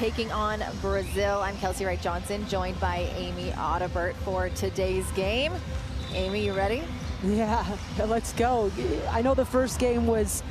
taking on Brazil. I'm Kelsey Wright-Johnson, joined by Amy Audibert for today's game. Amy, you ready? Yeah, let's go. I know the first game was,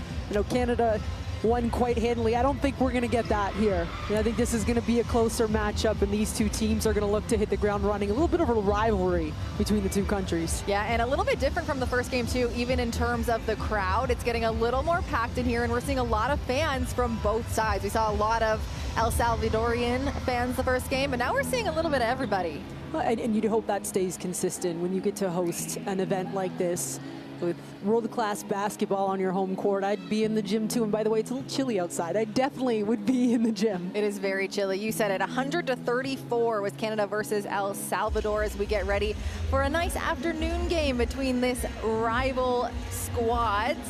Canada won quite handily. I don't think we're going to get that here. I think this is going to be a closer matchup, and these two teams are going to look to hit the ground running. A little bit of a rivalry between the two countries. Yeah, and a little bit different from the first game, too, even in terms of the crowd. It's getting a little more packed in here, and we're seeing a lot of fans from both sides. We saw a lot of El Salvadorian fans the first game, but now we're seeing a little bit of everybody. And you'd hope that stays consistent when you get to host an event like this with world-class basketball on your home court. I'd be in the gym too, and by the way, it's a little chilly outside. I definitely would be in the gym. It is very chilly. You said it, 100-34 with Canada versus El Salvador as we get ready for a nice afternoon game between this rival squads.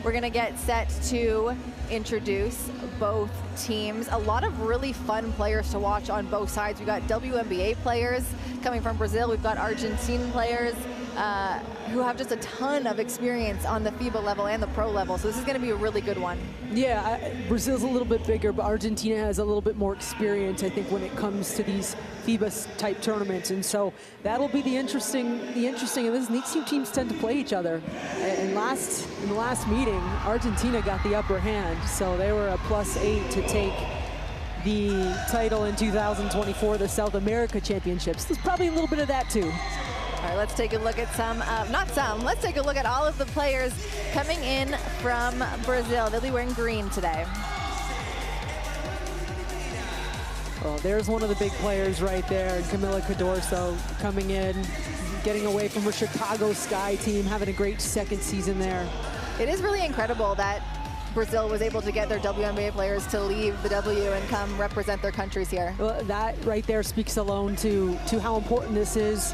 We're gonna get set to introduce both teams. A lot of really fun players to watch on both sides. We've got WNBA players coming from Brazil. We've got Argentine players who have just a ton of experience on the FIBA level and the pro level. So this is gonna be a really good one. Yeah, Brazil's a little bit bigger, but Argentina has a little bit more experience, I think, when it comes to these FIBA type tournaments. And so that'll be the interesting, and these two teams tend to play each other. And in the last meeting, Argentina got the upper hand. So they were a +8 to take the title in 2024, the South America Championships. There's probably a little bit of that too. All right, let's take a look at let's take a look at all of the players coming in from Brazil. They'll be wearing green today. Well, there's one of the big players right there, Camila Cadorso, coming in, getting away from her Chicago Sky team, having a great second season there. It is really incredible that Brazil was able to get their WNBA players to leave the W and come represent their countries here. Well, that right there speaks alone to how important this is.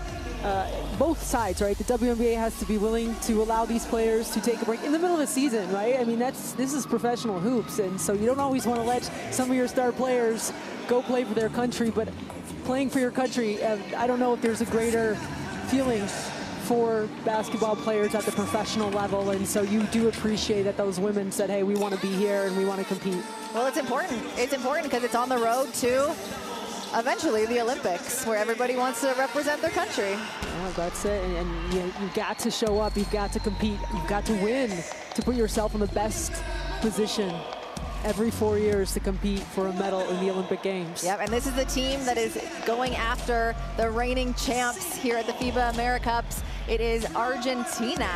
Both sides, right? The WNBA has to be willing to allow these players to take a break in the middle of the season, right? I mean, this is professional hoops, and so you don't always want to let some of your star players go play for their country, but playing for your country, I don't know if there's a greater feeling for basketball players at the professional level, and so you do appreciate that those women said, hey, we want to be here and we want to compete. Well, it's important. It's important because it's on the road to eventually the Olympics, where everybody wants to represent their country. Yeah, that's it, and you've got to show up, you've got to compete, you've got to win to put yourself in the best position every 4 years to compete for a medal in the Olympic Games. Yep, and this is the team that is going after the reigning champs here at the FIBA AmeriCups. It is Argentina.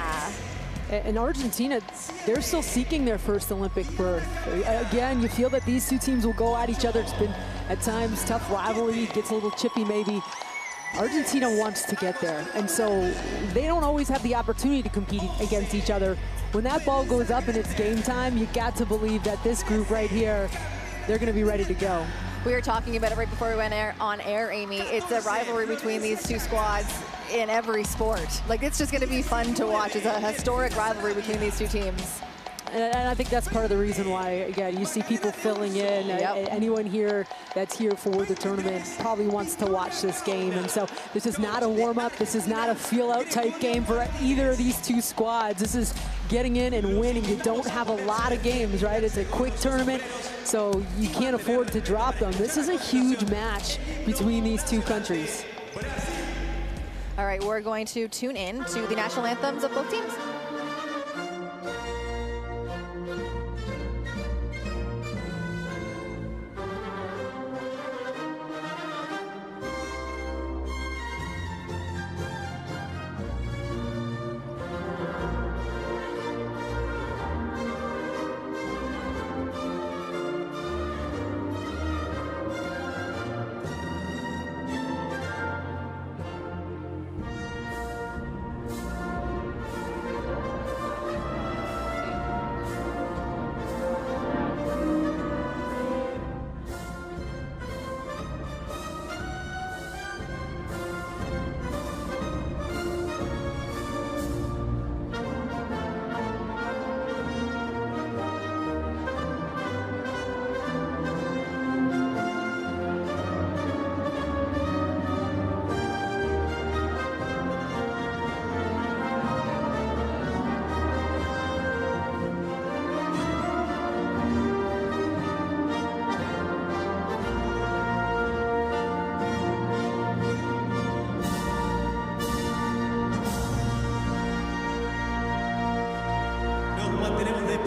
And Argentina, they're still seeking their first Olympic berth. Again, you feel that these two teams will go at each other. It's been, at times, tough rivalry, gets a little chippy maybe. Argentina wants to get there, and so they don't always have the opportunity to compete against each other. When that ball goes up and it's game time, you got to believe that this group right here, they're gonna be ready to go. We were talking about it right before we went on air, Amy. It's a rivalry between these two squads in every sport. Like, it's just gonna be fun to watch. It's a historic rivalry between these two teams. And I think that's part of the reason why, again, you see people filling in. Yep. Anyone here that's here for the tournament probably wants to watch this game. And so this is not a warm-up. This is not a feel-out type game for either of these two squads. This is getting in and winning. You don't have a lot of games, right? It's a quick tournament, so you can't afford to drop them. This is a huge match between these two countries. All right, we're going to tune in to the national anthems of both teams.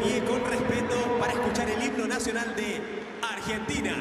pie con respeto para escuchar el himno nacional de Argentina.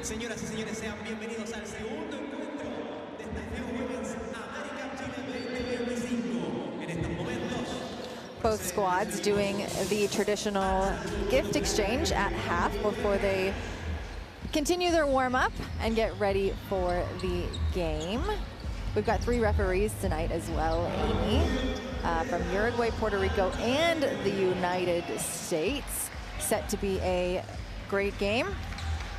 Señoras y señores, sean bienvenidos al segundo encuentro de esta FIBA Women's AmeriCup Chile 2025. En estos momentos, Both squads doing the traditional gift exchange at half before they continue their warm-up and get ready for the game. We've got 3 referees tonight as well, Amy, from Uruguay, Puerto Rico, and the United States. Set to be a great game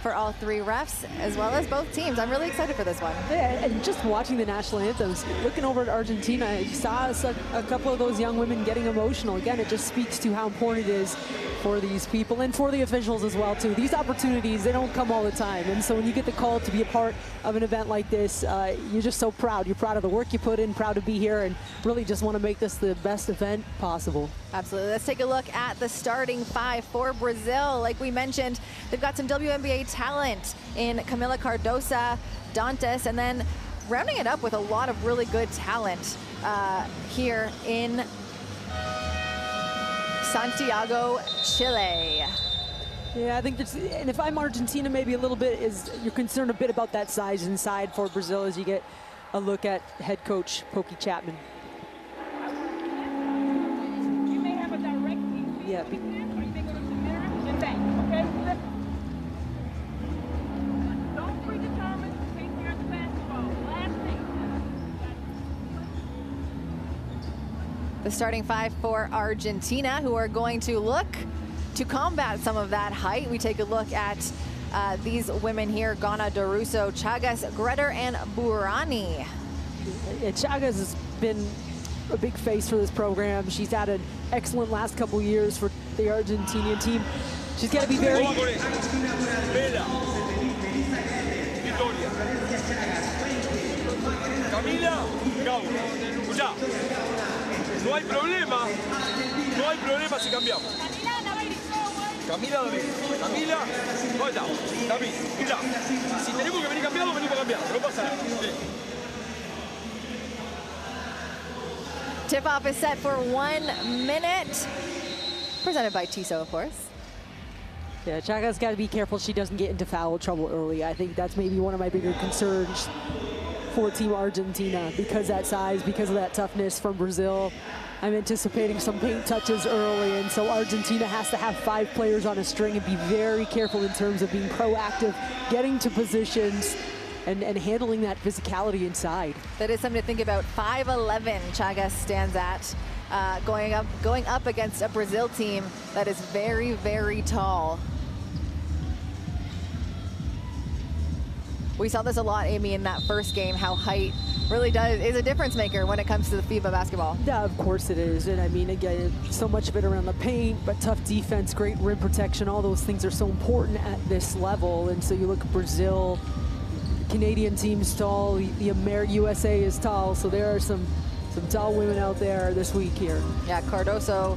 for all 3 refs, as well as both teams. I'm really excited for this one. Yeah, and just watching the national anthems, looking over at Argentina, you saw a couple of those young women getting emotional. Again, it just speaks to how important it is for these people and for the officials as well, too. These opportunities, they don't come all the time. And so when you get the call to be a part of an event like this, you're just so proud. You're proud of the work you put in, proud to be here, and really just want to make this the best event possible. Absolutely. Let's take a look at the starting 5 for Brazil. Like we mentioned, they've got some WNBA talent in Camila Cardosa, Dantes, and then rounding it up with a lot of really good talent here in Santiago, Chile. Yeah, I think that's, and if I'm Argentina, maybe a little bit you're concerned a bit about that size inside for Brazil as you get a look at head coach Pokey Chapman. You may have a direct TV Yeah. or you may go to the mirror and back, okay? Don't predetermine, take care of the basketball. Last thing. The starting 5 for Argentina, who are going to look to combat some of that height. We take a look at these women here: Gana, Doruso, Chagas, Gretter, and Burani. Yeah, Chagas has been a big face for this program. She's had an excellent last couple years for the Argentinian team. She's got to be very... Camila, escuchá, no hay problema si cambiamos. Camila, no está. David, mira, si tenemos que venir cambiados, venimos cambiados, no pasa nada. Tip-off is set for 1 minute. Presented by Tissot, of course. Yeah, Chaga's got to be careful she doesn't get into foul trouble early. I think that's maybe one of my bigger concerns for Team Argentina, because that size, because of that toughness from Brazil. I'm anticipating some paint touches early, and so Argentina has to have 5 players on a string and be very careful in terms of being proactive, getting to positions, and handling that physicality inside. That is something to think about. 5'11" Chagas stands at, going up against a Brazil team that is very, very tall. We saw this a lot, Amy, in that first game, how height really is a difference maker when it comes to the FIBA basketball. Yeah, of course it is. And I mean, again, so much of it around the paint, but tough defense, great rim protection, all those things are so important at this level. And so you look at Brazil, Canadian team's tall. The USA is tall, so there are some tall women out there this week here. Yeah, Cardoso,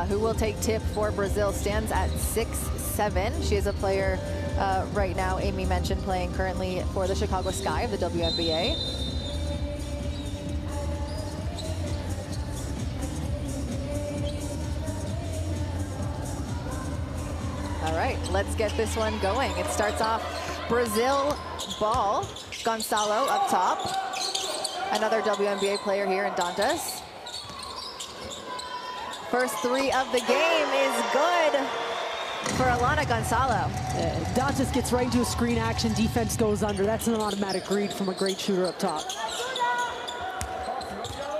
who will take tip for Brazil, stands at 6'7". She is a player right now, Amy mentioned, playing currently for the Chicago Sky of the WNBA. All right, let's get this one going. It starts off Brazil ball. Gonçalo up top. Another WNBA player here in Dantas. First three of the game is good for Alana Gonçalo. Dantas gets right into a screen action. Defense goes under. That's an automatic read from a great shooter up top.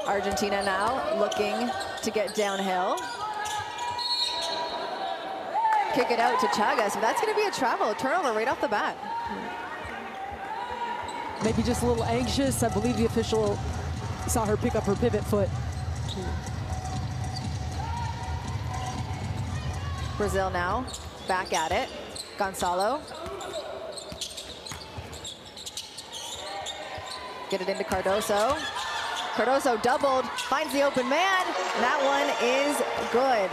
Argentina now looking to get downhill. Kick it out to Chagas, but that's going to be a travel, a turnover right off the bat. Maybe just a little anxious. I believe the official saw her pick up her pivot foot. Brazil now back at it. Gonçalo. Get it into Cardoso. Cardoso doubled, finds the open man. That one is good.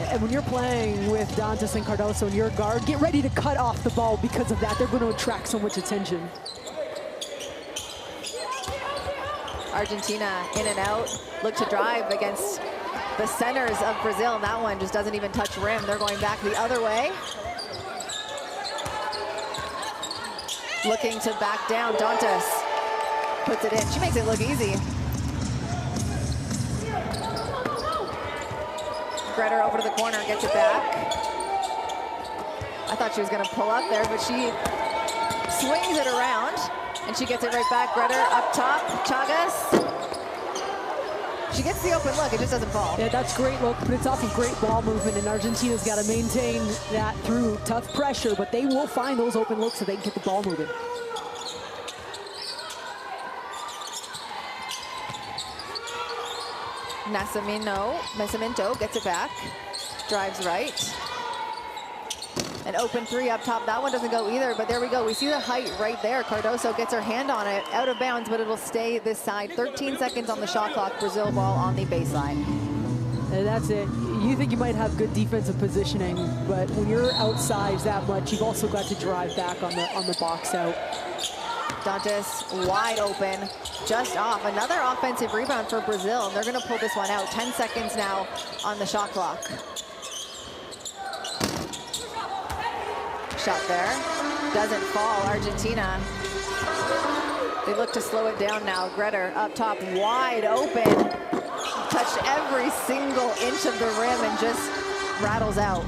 And when you're playing with Dantas and Cardoso and your guard, get ready to cut off the ball because of that. They're going to attract so much attention. Argentina in and out, look to drive against the centers of Brazil. And that one just doesn't even touch rim. They're going back the other way. Looking to back down. Dantas puts it in. She makes it look easy. Gretter over to the corner, gets it back. I thought she was going to pull up there, but she swings it around, and she gets it right back. Gretter up top, Chagas. She gets the open look, it just doesn't fall. Yeah, that's great look, but it's off of great ball movement, and Argentina's got to maintain that through tough pressure, but they will find those open looks so they can get the ball moving. Nascimento gets it back, drives right. An open three up top. That one doesn't go either, but there we go. We see the height right there. Cardoso gets her hand on it, out of bounds, but it'll stay this side. 13 seconds on the shot clock. Brazil ball on the baseline. And that's it. You think you might have good defensive positioning, but when you're outsized that much, you've also got to drive back on the box out. Dantas wide open, just off. Another offensive rebound for Brazil, and they're going to pull this one out. 10 seconds now on the shot clock. Shot there, doesn't fall. Argentina, they look to slow it down now. Gretter up top, wide open. Touched every single inch of the rim and just rattles out.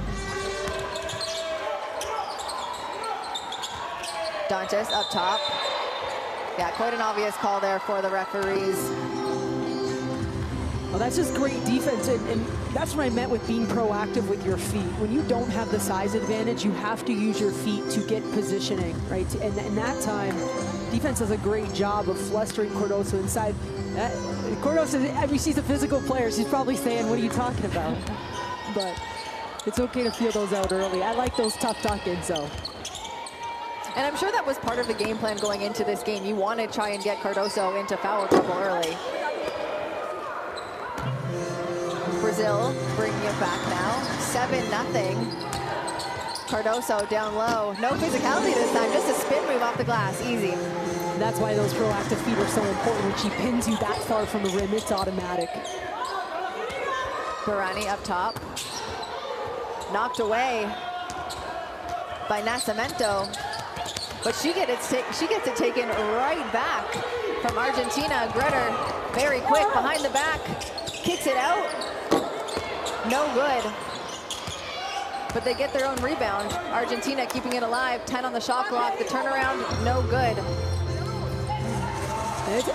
Dantas up top. Yeah, quite an obvious call there for the referees. Well, that's just great defense, and that's what I meant with being proactive with your feet. When you don't have the size advantage, you have to use your feet to get positioning, right? And in that time, defense does a great job of flustering Cardoso inside. Cardoso, every she's a physical player, she's probably saying, what are you talking about? But it's okay to feel those out early. I like those tough tuck-ins, though. And I'm sure that was part of the game plan going into this game. You want to try and get Cardoso into foul trouble early. Brazil bringing it back now, 7-0. Cardoso down low, no physicality this time, just a spin move off the glass, easy. That's why those proactive feet are so important. When she pins you that far from the rim, it's automatic. Barani up top, knocked away by Nascimento, but she gets it taken right back from Argentina. Gretter, very quick, behind the back, kicks it out. No good. But they get their own rebound. Argentina keeping it alive, 10 on the shot clock. The turnaround, no good.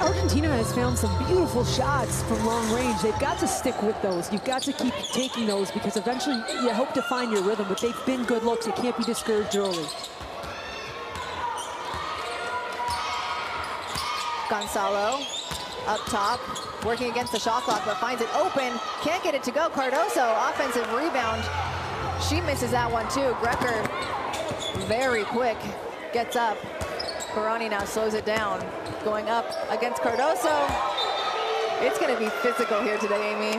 Argentina has found some beautiful shots from long range. They've got to stick with those. You've got to keep taking those because eventually you hope to find your rhythm, but they've been good looks. You can't be discouraged early. Gonçalo up top, working against the shot clock, but finds it open. Can't get it to go. Cardoso, offensive rebound. She misses that one too. Grecker, very quick, gets up. Barani now slows it down. Going up against Cardoso. It's going to be physical here today, Amy.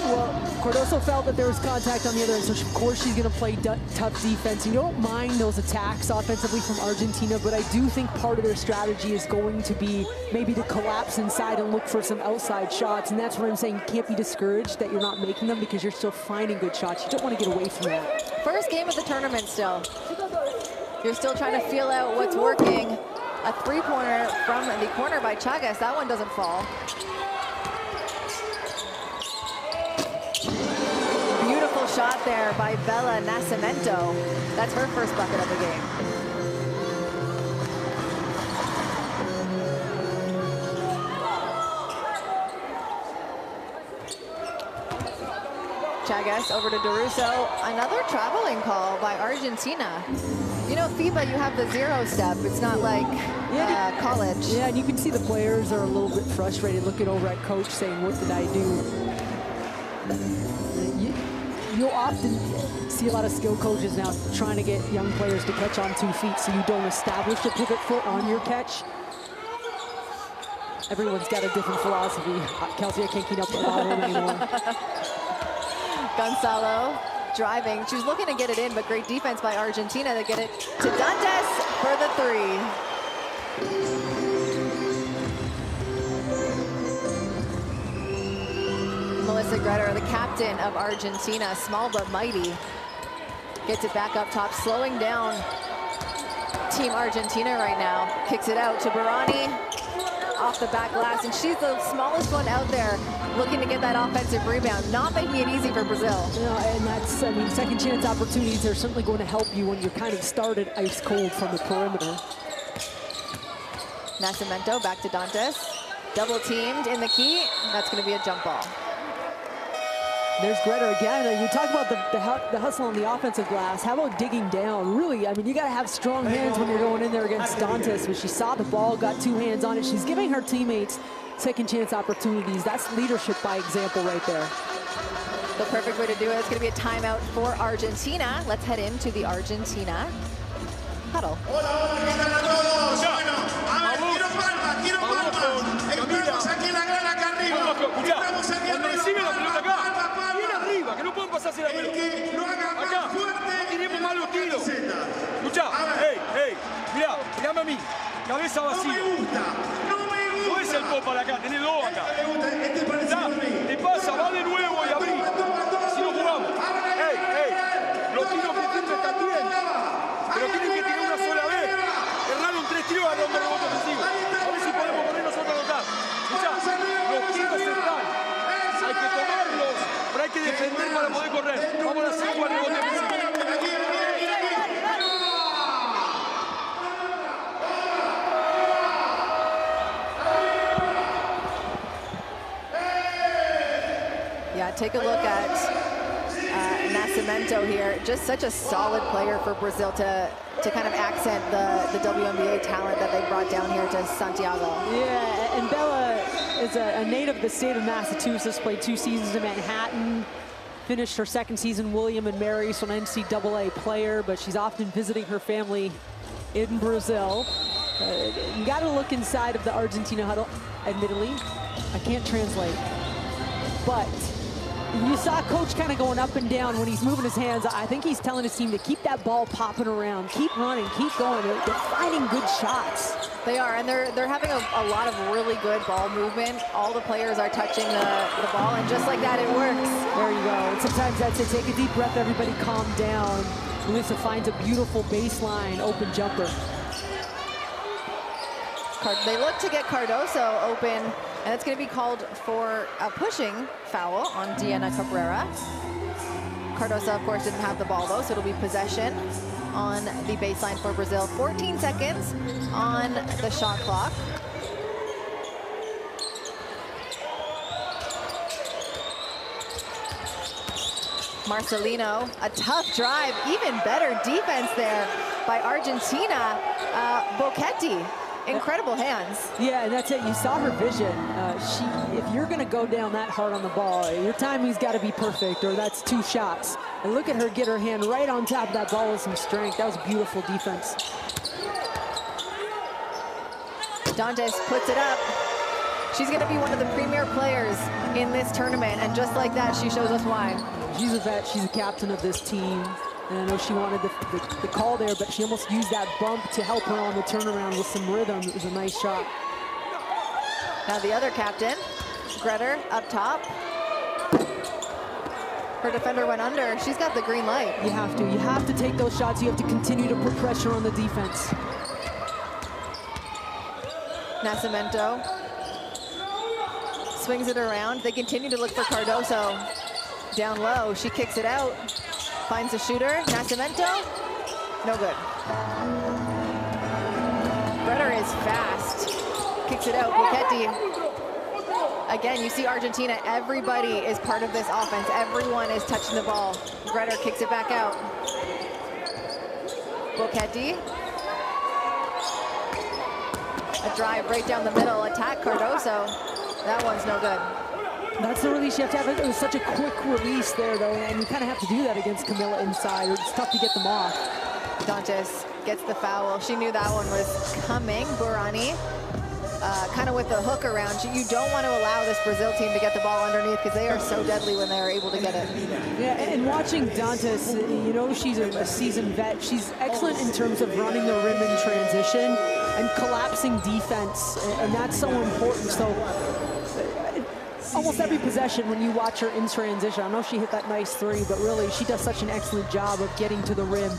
Well, Cardoso felt that there was contact on the other end, so of course she's going to play tough defense. You don't mind those attacks offensively from Argentina, but I do think part of their strategy is going to be maybe to collapse inside and look for some outside shots, and that's where I'm saying you can't be discouraged that you're not making them because you're still finding good shots. You don't want to get away from that. First game of the tournament still. You're still trying to feel out what's working. A three-pointer from the corner by Chagas. That one doesn't fall. Beautiful shot there by Bella Nascimento. That's her first bucket of the game. Chagas over to Deruso. Another traveling call by Argentina. You know, FIBA, you have the 0 step. It's not like college. Yeah, and you can see the players are a little bit frustrated looking over at coach saying, what did I do? You'll often see a lot of skill coaches now trying to get young players to catch on 2 feet so you don't establish a pivot foot on your catch. Everyone's got a different philosophy. Kelsey, I can't keep up with all of them anymore. Gonzalo driving. She was looking to get it in, but great defense by Argentina to get it to Dantes for the 3. Melissa Gretter, the captain of Argentina, small but mighty, gets it back up top, slowing down Team Argentina right now. Kicks it out to Barani off the back glass, and she's the smallest one out there looking to get that offensive rebound, not making it easy for Brazil. You know, and that's, I mean, second chance opportunities are certainly going to help you when you're kind of started ice cold from the perimeter. Nascimento back to Dantes. Double teamed in the key. That's going to be a jump ball. There's Gretter again. You talk about the hustle on the offensive glass. How about digging down? Really, I mean, you got to have strong hands when you're going in there against Dantes, but she saw the ball, got 2 hands on it. She's giving her teammates second chance opportunities. That's leadership by example right there. The perfect way to do it. It's going to be a timeout for Argentina. Let's head into the Argentina huddle. Cuando recibe la pelota acá, bien arriba, que no pueden pasarse la pelota. Acá, no tenemos malos tiros. Escuchá, mirá, mirame a mí, cabeza vacía. No es el pop para acá, tenés 2 acá. Te pasa, va de nuevo y abrí. Si no jugamos. Los tiros que tienen están bien, pero tienen que tirar una sola vez. Erraron 3 tiros a romper el rebote ofensivo. A ver si podemos poner nosotros a anotar. Escuchá, los tiros están. Hay que tomarlos, pero hay que defender para poder correr. Vamos a hacer un rebote ofensivo. Yeah, take a look at Nascimento here. Just such a solid player for Brazil to kind of accent the WNBA talent that they brought down here to Santiago. Yeah, and Bella is a native of the state of Massachusetts, played 2 seasons in Manhattan, finished her 2nd season William and Mary, so an NCAA player, but she's often visiting her family in Brazil. You got to look inside of the Argentina huddle. Admittedly, I can't translate, but you saw Coach kind of going up and down when he's moving his hands. I think he's telling his team to keep that ball popping around, keep running, keep going. They're finding good shots. They are, and they're having a lot of really good ball movement. All the players are touching the ball, and just like that, it works. There you go. And sometimes that's it. Take a deep breath, everybody calm down. Melissa finds a beautiful baseline open jumper. They look to get Cardoso open, and it's going to be called for a pushing foul on Diana Cabrera. Cardoso, of course, didn't have the ball, though, so it'll be possession on the baseline for Brazil. 14 seconds on the shot clock. Marcelino, a tough drive, even better defense there by Argentina. Bocchetti. Incredible hands. Yeah, and that's it. You saw her vision. If you're going to go down that hard on the ball, your timing's got to be perfect, or that's 2 shots. And look at her get her hand right on top of that ball with some strength. That was beautiful defense. Dantes puts it up. She's going to be one of the premier players in this tournament, and just like that, she shows us why. She's a vet. She's a captain of this team. And I know she wanted the call there, but she almost used that bump to help her on the turnaround with some rhythm. It was a nice shot. Now the other captain, Gretter, up top. Her defender went under. She's got the green light. You have to. You have to take those shots. You have to continue to put pressure on the defense. Nascimento swings it around. They continue to look for Cardoso down low. She kicks it out. Finds a shooter. Nascimento. No good. Gretter is fast. Kicks it out. Buchetti. Again, you see Argentina. Everybody is part of this offense. Everyone is touching the ball. Gretter kicks it back out. Buchetti. A drive right down the middle. Attack Cardoso. That one's no good. That's the release you have to have. It was such a quick release there, though, and you kind of have to do that against Camilla inside. It's tough to get them off. Dantes gets the foul. She knew that one was coming. Burani, kind of with the hook around. You don't want to allow this Brazil team to get the ball underneath because they are so deadly when they are able to get it. Yeah, and watching Dantes, you know she's a seasoned vet. She's excellent in terms of running the rim in transition and collapsing defense, and that's so important. So almost every possession when you watch her in transition, I know she hit that nice three, but really she does such an excellent job of getting to the rim.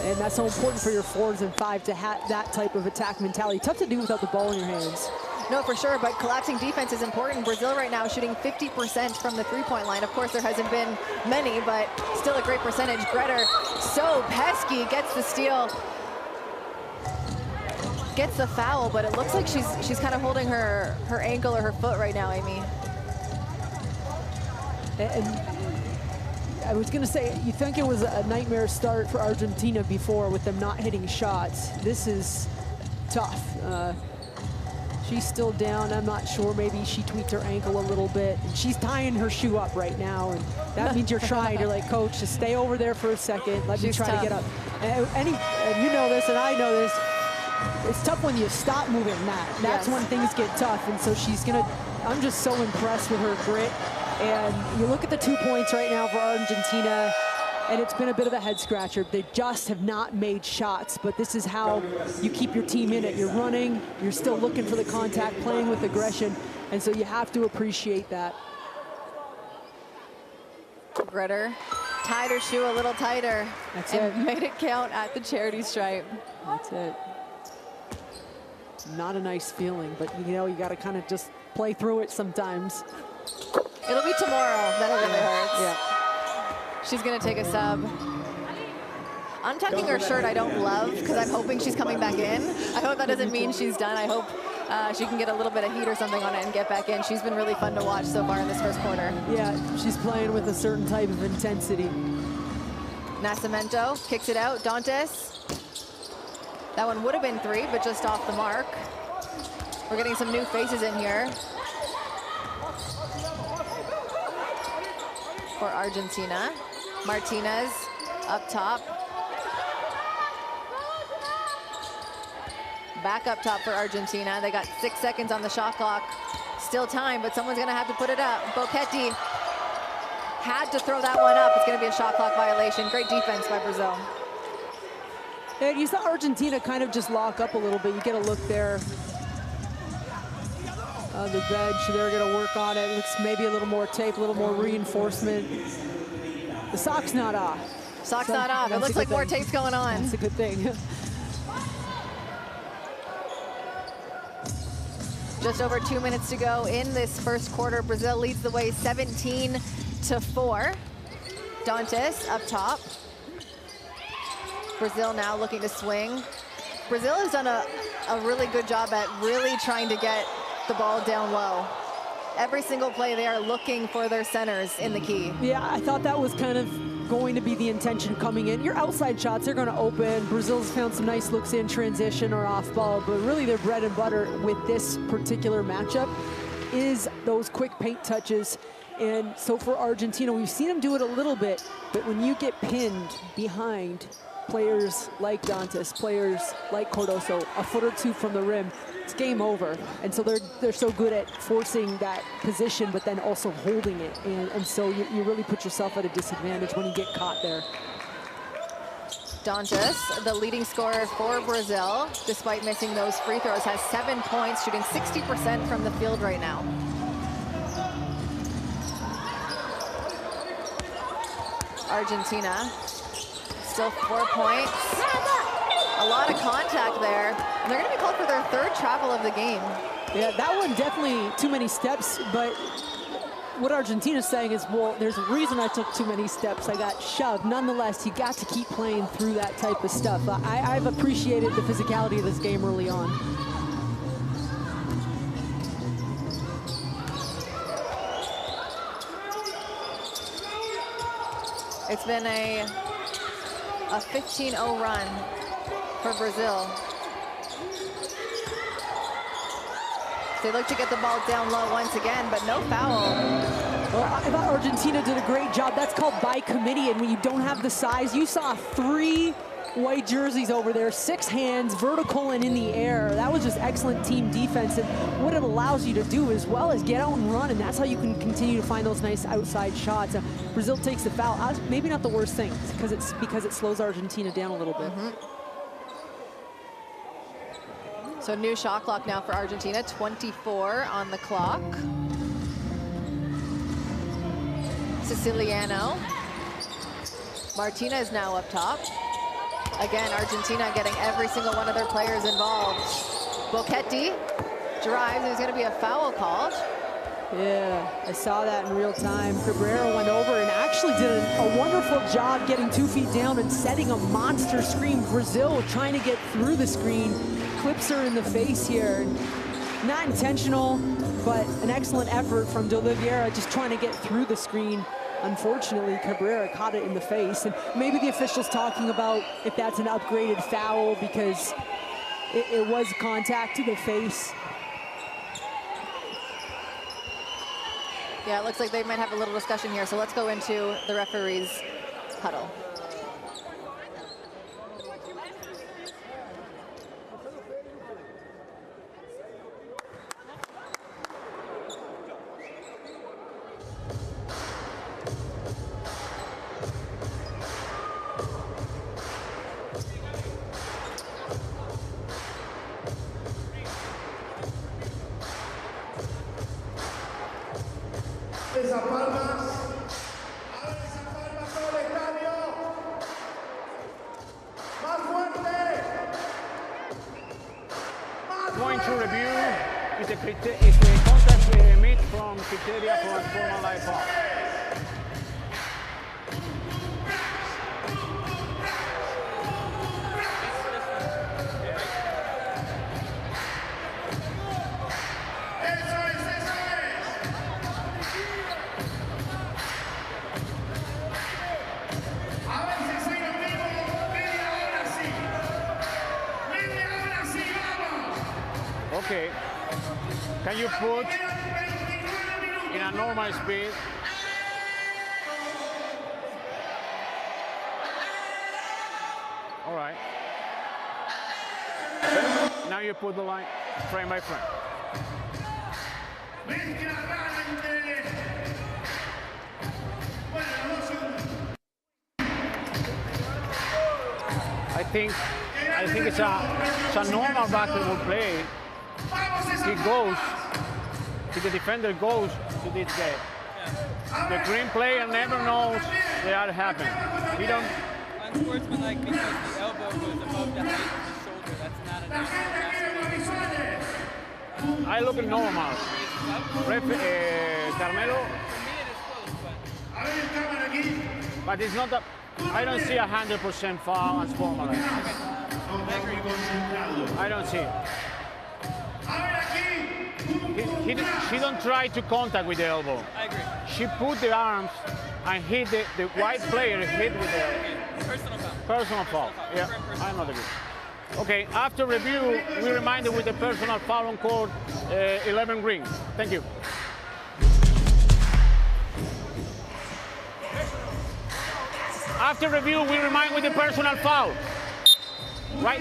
And that's so important for your 4s and 5s to have that type of attack mentality. Tough to do without the ball in your hands. No, for sure, but collapsing defense is important. Brazil right now shooting 50% from the three-point line. Of course, there hasn't been many, but still a great percentage. Gretter, so pesky, gets the steal. Gets the foul, but it looks like she's kind of holding her ankle or her foot right now, Amy. And I was going to say, you think it was a nightmare start for Argentina before with them not hitting shots. This is tough. She's still down. I'm not sure. Maybe she tweaked her ankle a little bit. And she's tying her shoe up right now. And that means you're trying. You're like, coach, just stay over there for a second. Let me try to get up. And you know this, and I know this. It's tough when you stop moving that. That's when things get tough. And so she's going to, I'm just so impressed with her grit. And you look at the 2 points right now for Argentina, and it's been a bit of a head scratcher. They just have not made shots, but this is how you keep your team in it. You're running, you're still looking for the contact, playing with aggression, and so you have to appreciate that. Gretter tied her shoe a little tighter. That's and it. Made it count at the charity stripe. That's it. Not a nice feeling, but you know, you got to kind of just play through it sometimes. It'll be tomorrow. That'll really hurt. Yeah. She's going to take a sub. Untucking her shirt I don't love because I'm hoping she's coming back in. I hope that doesn't mean she's done. I hope she can get a little bit of heat or something on it and get back in. She's been really fun to watch so far in this first quarter. Yeah, she's playing with a certain type of intensity. Nascimento kicks it out. Dantes. That one would have been 3, but just off the mark. We're getting some new faces in here for Argentina. Martinez up top. Back up top for Argentina. They got 6 seconds on the shot clock. Still time, but someone's gonna have to put it up. Buchetti had to throw that one up. It's gonna be a shot clock violation. Great defense by Brazil. And you saw Argentina kind of just lock up a little bit. You get a look there on the bench. They're going to work on it. Looks maybe a little more tape, a little more reinforcement. The sock's not off. Sock's not off. It looks like more tape's going on. That's a good thing. Just over 2 minutes to go in this first quarter. Brazil leads the way 17-4. Dantes up top. Brazil now looking to swing. Brazil has done a really good job at really trying to get the ball down low. Every single play they are looking for their centers in the key. Yeah, I thought that was kind of going to be the intention coming in. Your outside shots, they're going to open. Brazil's found some nice looks in transition or off ball, but really their bread and butter with this particular matchup is those quick paint touches. And so for Argentina, we've seen them do it a little bit, but when you get pinned behind players like Dantes, players like Cardoso, a foot or two from the rim, it's game over. And so they're so good at forcing that position, but then also holding it. And so you really put yourself at a disadvantage when you get caught there. Dantas, the leading scorer for Brazil, despite missing those free throws, has 7 points, shooting 60% from the field right now. Argentina, still 4 points. A lot of contact there. And they're going to be called for their third travel of the game. Yeah, that one definitely too many steps, but what Argentina's saying is, well, there's a reason I took too many steps. I got shoved. Nonetheless, you got to keep playing through that type of stuff. I've appreciated the physicality of this game early on. It's been a 15-0 run for Brazil. They look to get the ball down low once again, but no foul. Well, I thought Argentina did a great job. That's called by committee, and when you don't have the size, you saw 3 white jerseys over there, 6 hands, vertical and in the air. That was just excellent team defense, and what it allows you to do as well is get out and run, and that's how you can continue to find those nice outside shots. Brazil takes the foul. Maybe not the worst thing, because it slows Argentina down a little bit. So new shot clock now for Argentina, 24 on the clock. Siciliano. Martinez now up top. Again, Argentina getting every single one of their players involved. Bocchetti drives, there's gonna be a foul called. Yeah, I saw that in real time. Cabrera went over and actually did a wonderful job getting 2 feet down and setting a monster screen. Brazil trying to get through the screen, clips her in the face here. Not intentional, but an excellent effort from De Oliveira, just trying to get through the screen. Unfortunately, Cabrera caught it in the face, and maybe the officials talking about if that's an upgraded foul because it was contact to the face. Yeah, it looks like they might have a little discussion here, so let's go into the referee's huddle. Going to review is the contact made from criteria for formal life foul. Okay, can you put in a normal speed? All right. Now you put the line frame by frame. I think it's a normal basketball play. He goes, the defender goes to this guy. The green player never knows that happened. We don't. Unsportsmanlike because the elbow goes above the height of the shoulder. That's not a natural. I look normal. Carmelo. For me, it is close, But it's not a. I don't see 100% foul as formal. I don't see it. She don't try to contact with the elbow. I agree. She put the arms and hit the white player hit with the elbow. Personal foul. Personal foul. Yeah, I'm not agree. Okay, after review, we reminded with the personal foul on court 11 green. Thank you. After review, we remind with the personal foul. Right?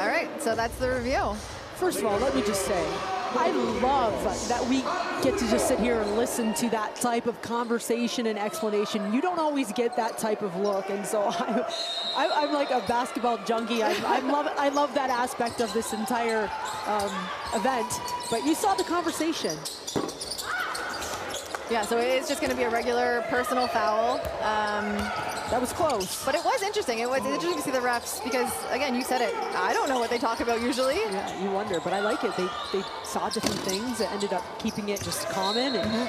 All right, so that's the review. First of all, let me just say, I love that we get to just sit here and listen to that type of conversation and explanation. You don't always get that type of look, and so I'm like a basketball junkie. I love that aspect of this entire event. But you saw the conversation. Yeah, so it is just going to be a regular personal foul. That was close. But it was interesting. It was interesting to see the refs because, again, you said it. I don't know what they talk about usually. Yeah, you wonder, but I like it. They saw different things that ended up keeping it just common. And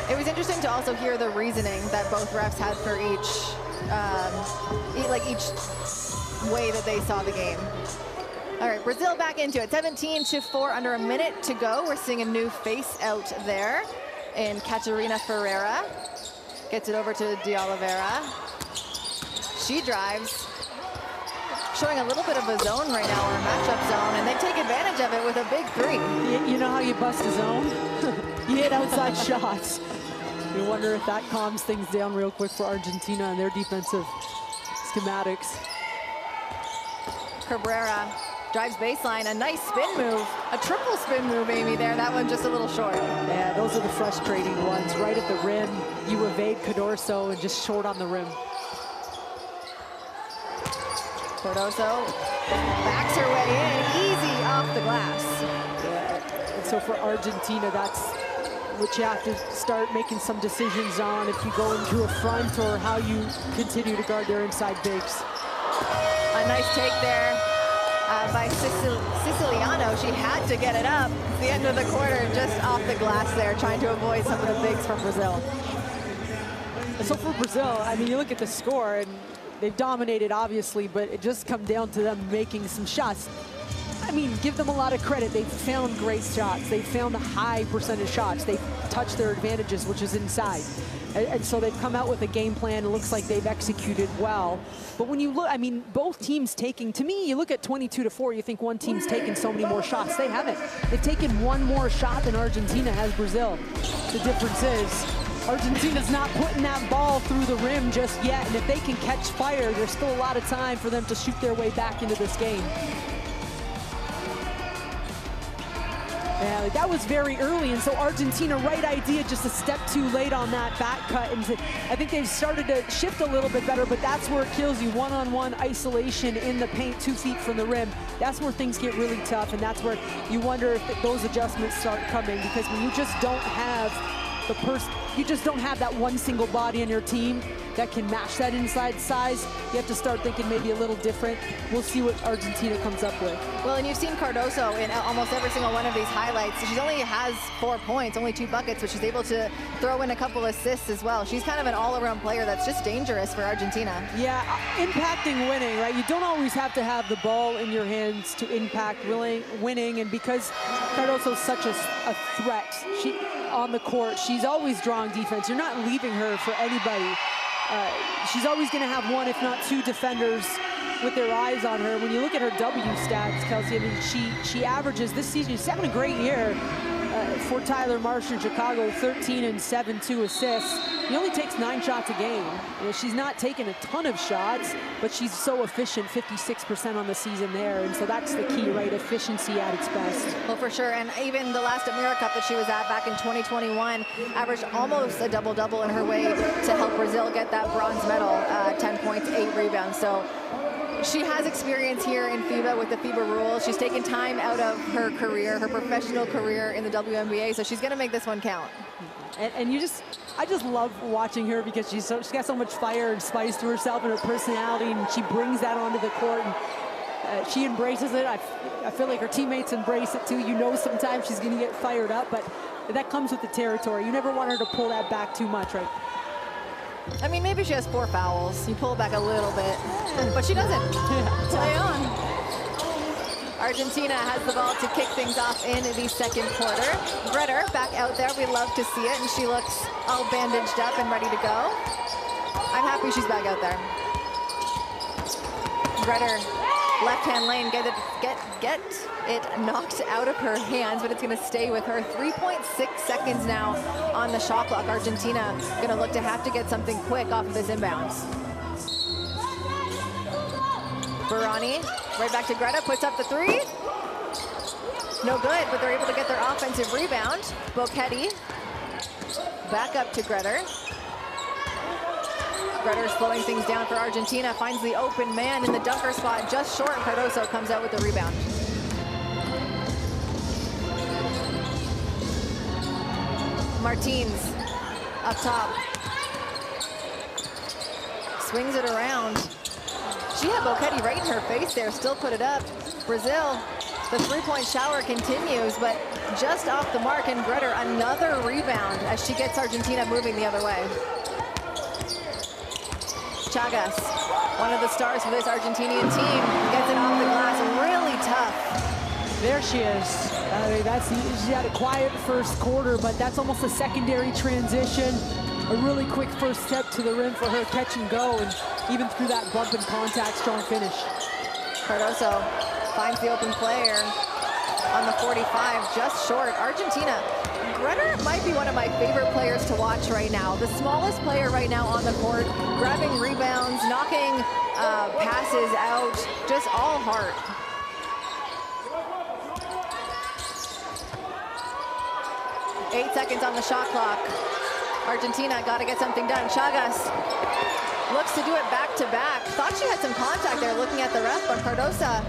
It was interesting to also hear the reasoning that both refs had for each way that they saw the game. All right, Brazil back into it. 17-4, under a minute to go. We're seeing a new face out there in Catarina Ferreira. Gets it over to De Oliveira. She drives, showing a little bit of a zone right now, or a matchup zone, and they take advantage of it with a big three. You know how you bust a zone? You hit outside shots. You wonder if that calms things down real quick for Argentina and their defensive schematics. Cabrera drives baseline, a nice spin move, a triple spin move, Amy, there. That one just a little short. Yeah, those are the frustrating ones. Right at the rim, you evade Cardoso and just short on the rim. Cardoso backs her way in, easy off the glass. Yeah. And so for Argentina, that's what you have to start making some decisions on, if you go into a front or how you continue to guard their inside bigs. A nice take there by Siciliano. She had to get it up. It's the end of the quarter, just off the glass there, trying to avoid some of the bigs from Brazil. So for Brazil, I mean, you look at the score, and they've dominated, obviously, but it just comes down to them making some shots. I mean, give them a lot of credit. They've found great shots. They've found high percentage shots. They've touched their advantages, which is inside. And so they've come out with a game plan. It looks like they've executed well. But when you look, I mean, both teams taking, to me, you look at 22-4, you think one team's taken so many more shots. They haven't. They've taken one more shot than Argentina has Brazil. The difference is Argentina's not putting that ball through the rim just yet. And if they can catch fire, there's still a lot of time for them to shoot their way back into this game. Yeah, that was very early, and so Argentina, right idea, just a step too late on that back cut. And I think they've started to shift a little bit better, but that's where it kills you. One-on-one isolation in the paint, 2 feet from the rim. That's where things get really tough, and that's where you wonder if those adjustments start coming, because when you just don't have the person, you just don't have that one single body on your team that can match that inside size, you have to start thinking maybe a little different. We'll see what Argentina comes up with. Well, and you've seen Cardoso in almost every single one of these highlights. She only has 4 points, only 2 buckets, but she's able to throw in a couple assists as well. She's kind of an all-around player that's just dangerous for Argentina. Yeah, impacting winning, right? You don't always have to have the ball in your hands to impact winning, and because Cardoso's such a threat, on the court, she's always drawing defense. You're not leaving her for anybody. She's always going to have 1, if not 2 defenders with their eyes on her. When you look at her W stats, Kelsey, I mean, she averages this season, she's having a great year for Tyler Marsh in Chicago, 13 and 7, 2 assists. He only takes 9 shots a game. You know, she's not taking a ton of shots, but she's so efficient, 56% on the season there. And so that's the key, right? Efficiency at its best. Well, for sure. And even the last AmeriCup that she was at back in 2021 averaged almost a double-double in her way to help Brazil get that bronze medal, 10 points, 8 rebounds. So she has experience here in FIBA with the FIBA rules. She's taken time out of her career, her professional career in the WNBA, so she's going to make this one count. And I just love watching her because she's got so much fire and spice to herself and her personality, and she brings that onto the court, and she embraces it. I feel like her teammates embrace it too. You know, sometimes she's going to get fired up, but that comes with the territory. You never want her to pull that back too much, right? I mean, maybe she has 4 fouls. You pull back a little bit, but she doesn't. Play on. Argentina has the ball to kick things off in the second quarter. Greta back out there. We love to see it, and she looks all bandaged up and ready to go. I'm happy she's back out there. Greta, left-hand lane, get it knocked out of her hands, but it's going to stay with her. 3.6 seconds now on the shot clock. Argentina going to look to have to get something quick off of this inbounds. Barani Right back to Greta, puts up the three. No good, but they're able to get their offensive rebound. Boketti back up to Greta. Greta's slowing things down for Argentina, finds the open man in the dunker spot, just short. Cardoso comes out with the rebound. Martins up top. Swings it around. She had Boketti right in her face there, still put it up. Brazil, the three-point shower continues, but just off the mark, and Greta another rebound as she gets Argentina moving the other way. Chagas, one of the stars for this Argentinian team, gets it off the glass, really tough. There she is. I mean, she had a quiet first quarter, but that's almost a secondary transition. A really quick first step to the rim for her, catch and go, and even through that bump and contact, strong finish. Cardoso finds the open player on the 45, just short. Argentina, Greta might be one of my favorite players to watch right now. The smallest player right now on the court, grabbing rebounds, knocking passes out, just all heart. Eight seconds on the shot clock. Argentina got to get something done. Chagas looks to do it back-to-back. Thought she had some contact there looking at the ref, but Cardoso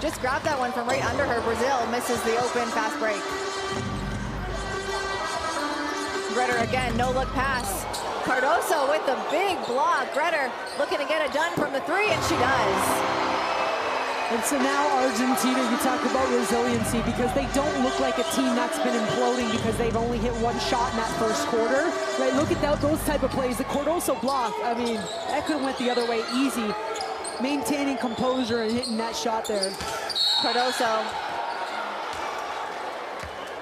just grabbed that one from right under her. Brazil misses the open fast break. Greta again, no-look pass. Cardoso with the big block. Greta looking to get it done from the three, and she does. And so now Argentina, you talk about resiliency, because they don't look like a team that's been imploding because they've only hit one shot in that first quarter. Right? Look at those type of plays. The Cardoso block, I mean, that could have went the other way easy. Maintaining composure and hitting that shot there. Cardoso.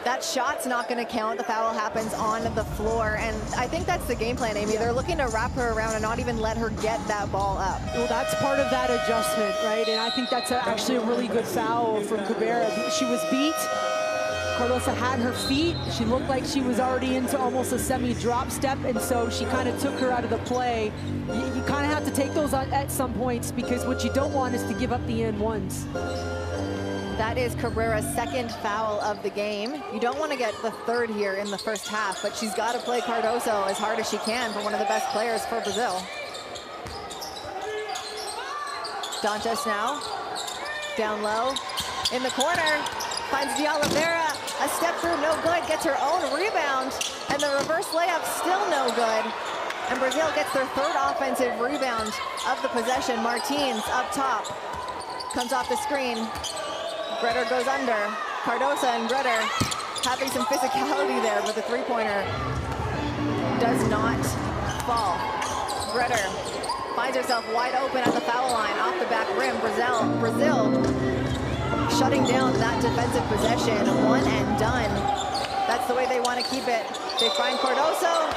That shot's not going to count. The foul happens on the floor, and I think that's the game plan, Amy. They're looking to wrap her around and not even let her get that ball up. Well, that's part of that adjustment, right? And I think that's actually a really good foul from Cabrera. She was beat. Cardoso had her feet. She looked like she was already into almost a semi-drop step, and so she kind of took her out of the play. You kind of have to take those at some points, because what you don't want is to give up the end ones. That is Cabrera's second foul of the game. You don't want to get the third here in the first half, but she's got to play Cardoso as hard as she can for one of the best players for Brazil. Dantas now, down low, in the corner, finds De Oliveira, a step through, no good, gets her own rebound, and the reverse layup still no good. And Brazil gets their third offensive rebound of the possession. Martins up top, comes off the screen. Greta goes under. Cardoso and Greta having some physicality there, but the three-pointer does not fall. Greta finds herself wide open at the foul line, off the back rim. Brazil shutting down that defensive possession, one and done. That's the way they want to keep it. They find Cardoso.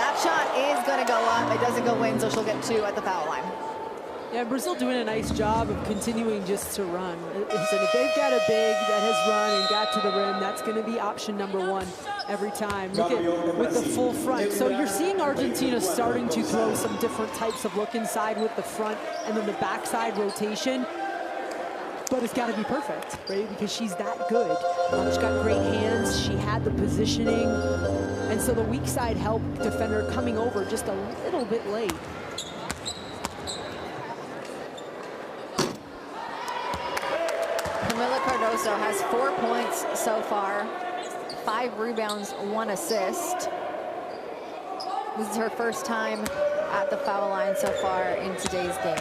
That shot is going to go up. It doesn't go in, so she'll get two at the foul line. Yeah, Brazil doing a nice job of continuing just to run. Listen, if they've got a big that has run and got to the rim, that's going to be option number one every time. Look at with the full front. So you're seeing Argentina starting to throw some different types of look inside with the front and then the backside rotation. But it's got to be perfect, right? Because she's that good. She's got great hands. She had the positioning. And so the weak side help defender coming over just a little bit late. Camila Cardoso has 4 points so far, 5 rebounds, 1 assist. This is her first time at the foul line so far in today's game.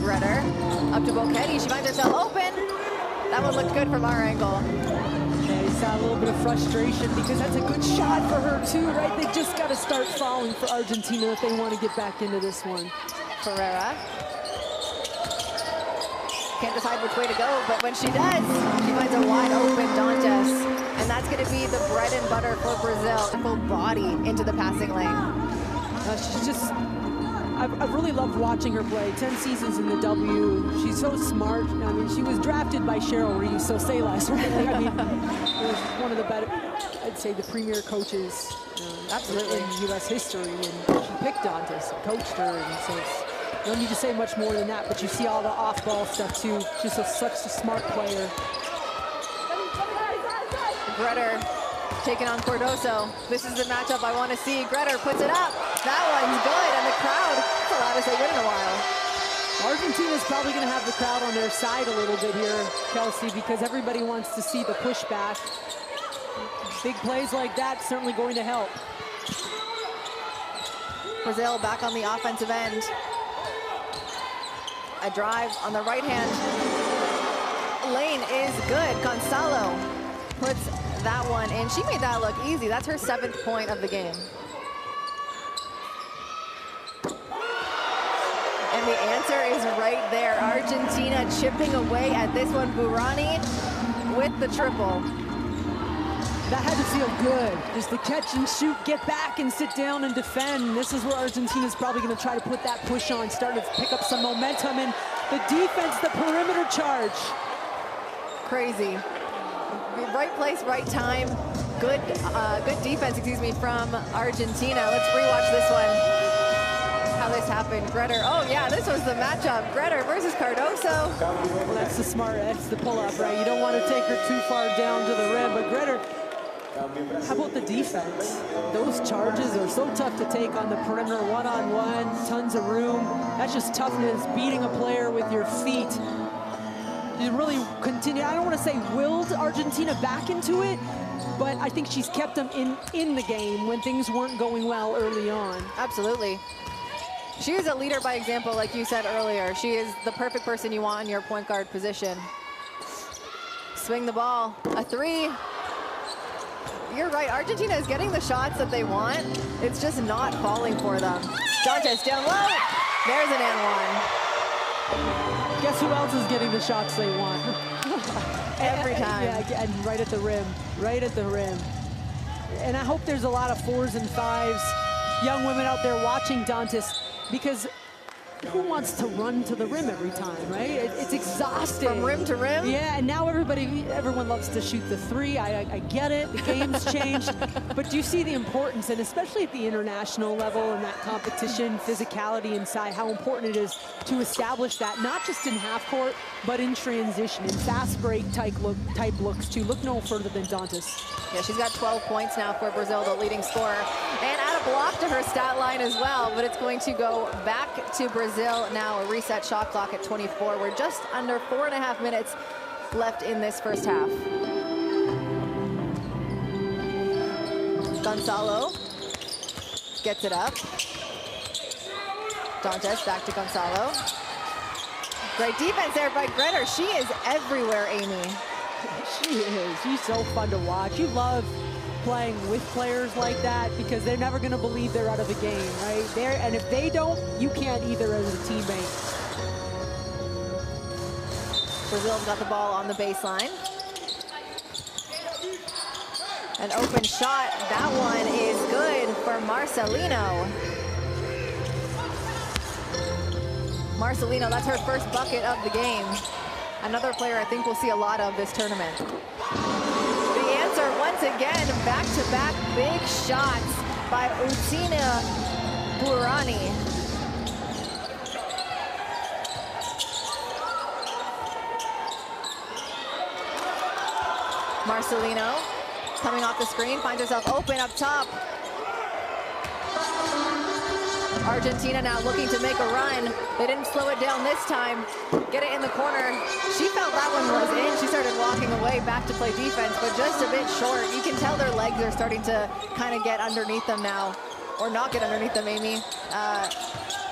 Greta up to Boketti. She finds herself open. That one looked good from our angle. Yeah, you saw a little bit of frustration because that's a good shot for her too, right? They just got to start fouling for Argentina if they want to get back into this one. Ferreira can't decide which way to go, but when she does, she finds a wide open Dantas, and that's going to be the bread and butter for Brazil. Full body into the passing lane. She's just I've really loved watching her play. 10 seasons in the W. She's so smart. I mean, she was drafted by Cheryl Reeves, so say less, right? Like, I mean, it was one of the better, I'd say, the premier coaches absolutely in U.S. history. And she picked Dantas, coached her, and so it's, no need to say much more than that. But you see all the off-ball stuff too. She's such a smart player. Gretter taking on Cardoso. This is the matchup I want to see. Gretter puts it up. That one's good, and the crowd, that's the loudest they've been in a while. Argentina's probably going to have the crowd on their side a little bit here, Kelsey, because everybody wants to see the pushback. Big plays like that certainly going to help. Brazil back on the offensive end. A drive on the right hand lane is good. Gonzalo puts that one in. She made that look easy. That's her 7th point of the game. And the answer is right there. Argentina chipping away at this one. Burani with the triple. That had to feel good. Just the catch and shoot, get back and sit down and defend. This is where Argentina's probably going to try to put that push on, starting to pick up some momentum. And the defense, the perimeter charge. Crazy. Right place, right time. Good defense, excuse me, from Argentina. Let's rewatch this one. How this happened. Gretter. Oh yeah, this was the matchup. Gretter versus Cardoso. Well, that's the pull-up, right? You don't want to take her too far down to the rim, but Gretter, how about the defense? Those charges are so tough to take on the perimeter, one-on-one, tons of room. That's just toughness, beating a player with your feet. You really continue, I don't want to say willed Argentina back into it, but I think she's kept them in the game when things weren't going well early on. Absolutely. She is a leader by example, like you said earlier. She is the perfect person you want in your point guard position. Swing the ball, a 3. You're right, Argentina is getting the shots that they want. It's just not falling for them. Dantas down low, there's an and 1. Guess who else is getting the shots they want? Every time. Yeah, and right at the rim, right at the rim. And I hope there's a lot of 4s and 5s, young women out there watching Dantas, because who wants to run to the rim every time, right? It's exhausting. From rim to rim? Yeah, and now everyone loves to shoot the 3. I get it, the game's changed. But do you see the importance, and especially at the international level and that competition, physicality inside, how important it is to establish that, not just in half court, but in transition, in fast break type looks too. Look no further than Dantas. Yeah, she's got 12 points now for Brazil, the leading scorer. And add a block to her stat line as well, but it's going to go back to Brazil now. A reset shot clock at 24. We're just under 4.5 minutes left in this first half. Gonzalo gets it up. Dantas back to Gonzalo. Great defense there by Gretter. She is everywhere, Amy. She is. She's so fun to watch. You love playing with players like that because they're never going to believe they're out of the game, right? And if they don't, you can't either as a teammate. Brazil's got the ball on the baseline. An open shot. That one is good for Marcelino. Marcelino, that's her first bucket of the game. Another player I think we'll see a lot of this tournament. The answer, once again, back-to-back big shots by Utina Burani. Marcelino coming off the screen, finds herself open up top. Argentina now looking to make a run. They didn't slow it down this time. Get it in the corner. She felt that one was in. She started walking away back to play defense, but just a bit short. You can tell their legs are starting to kind of get underneath them now, or not get underneath them, Amy.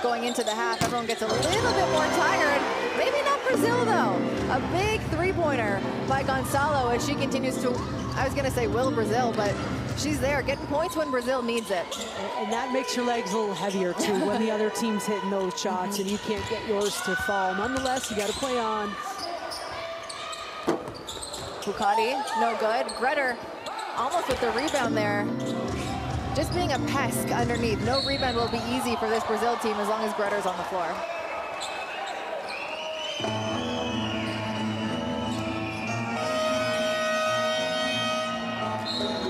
Going into the half, everyone gets a little bit more tired. Maybe not Brazil, though. A big three-pointer by Gonzalo as she continues to, I was going to say will Brazil, but she's there getting points when Brazil needs it. And that makes your legs a little heavier, too, when the other team's hitting those shots and you can't get yours to fall. Nonetheless, you got to play on. Bukati, no good. Gretter almost with the rebound there. just being a pest underneath. No rebound will be easy for this Brazil team as long as Gretter's on the floor.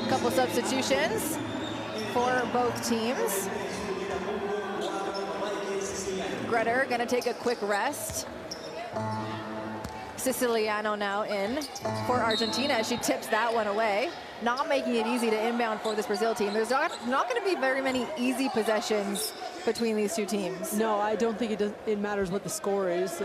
Couple substitutions for both teams. Gretter gonna take a quick rest. Siciliano now in for Argentina as she tips that one away, not making it easy to inbound for this Brazil team. There's not going to be very many easy possessions between these two teams. No, I don't think it matters what the score is.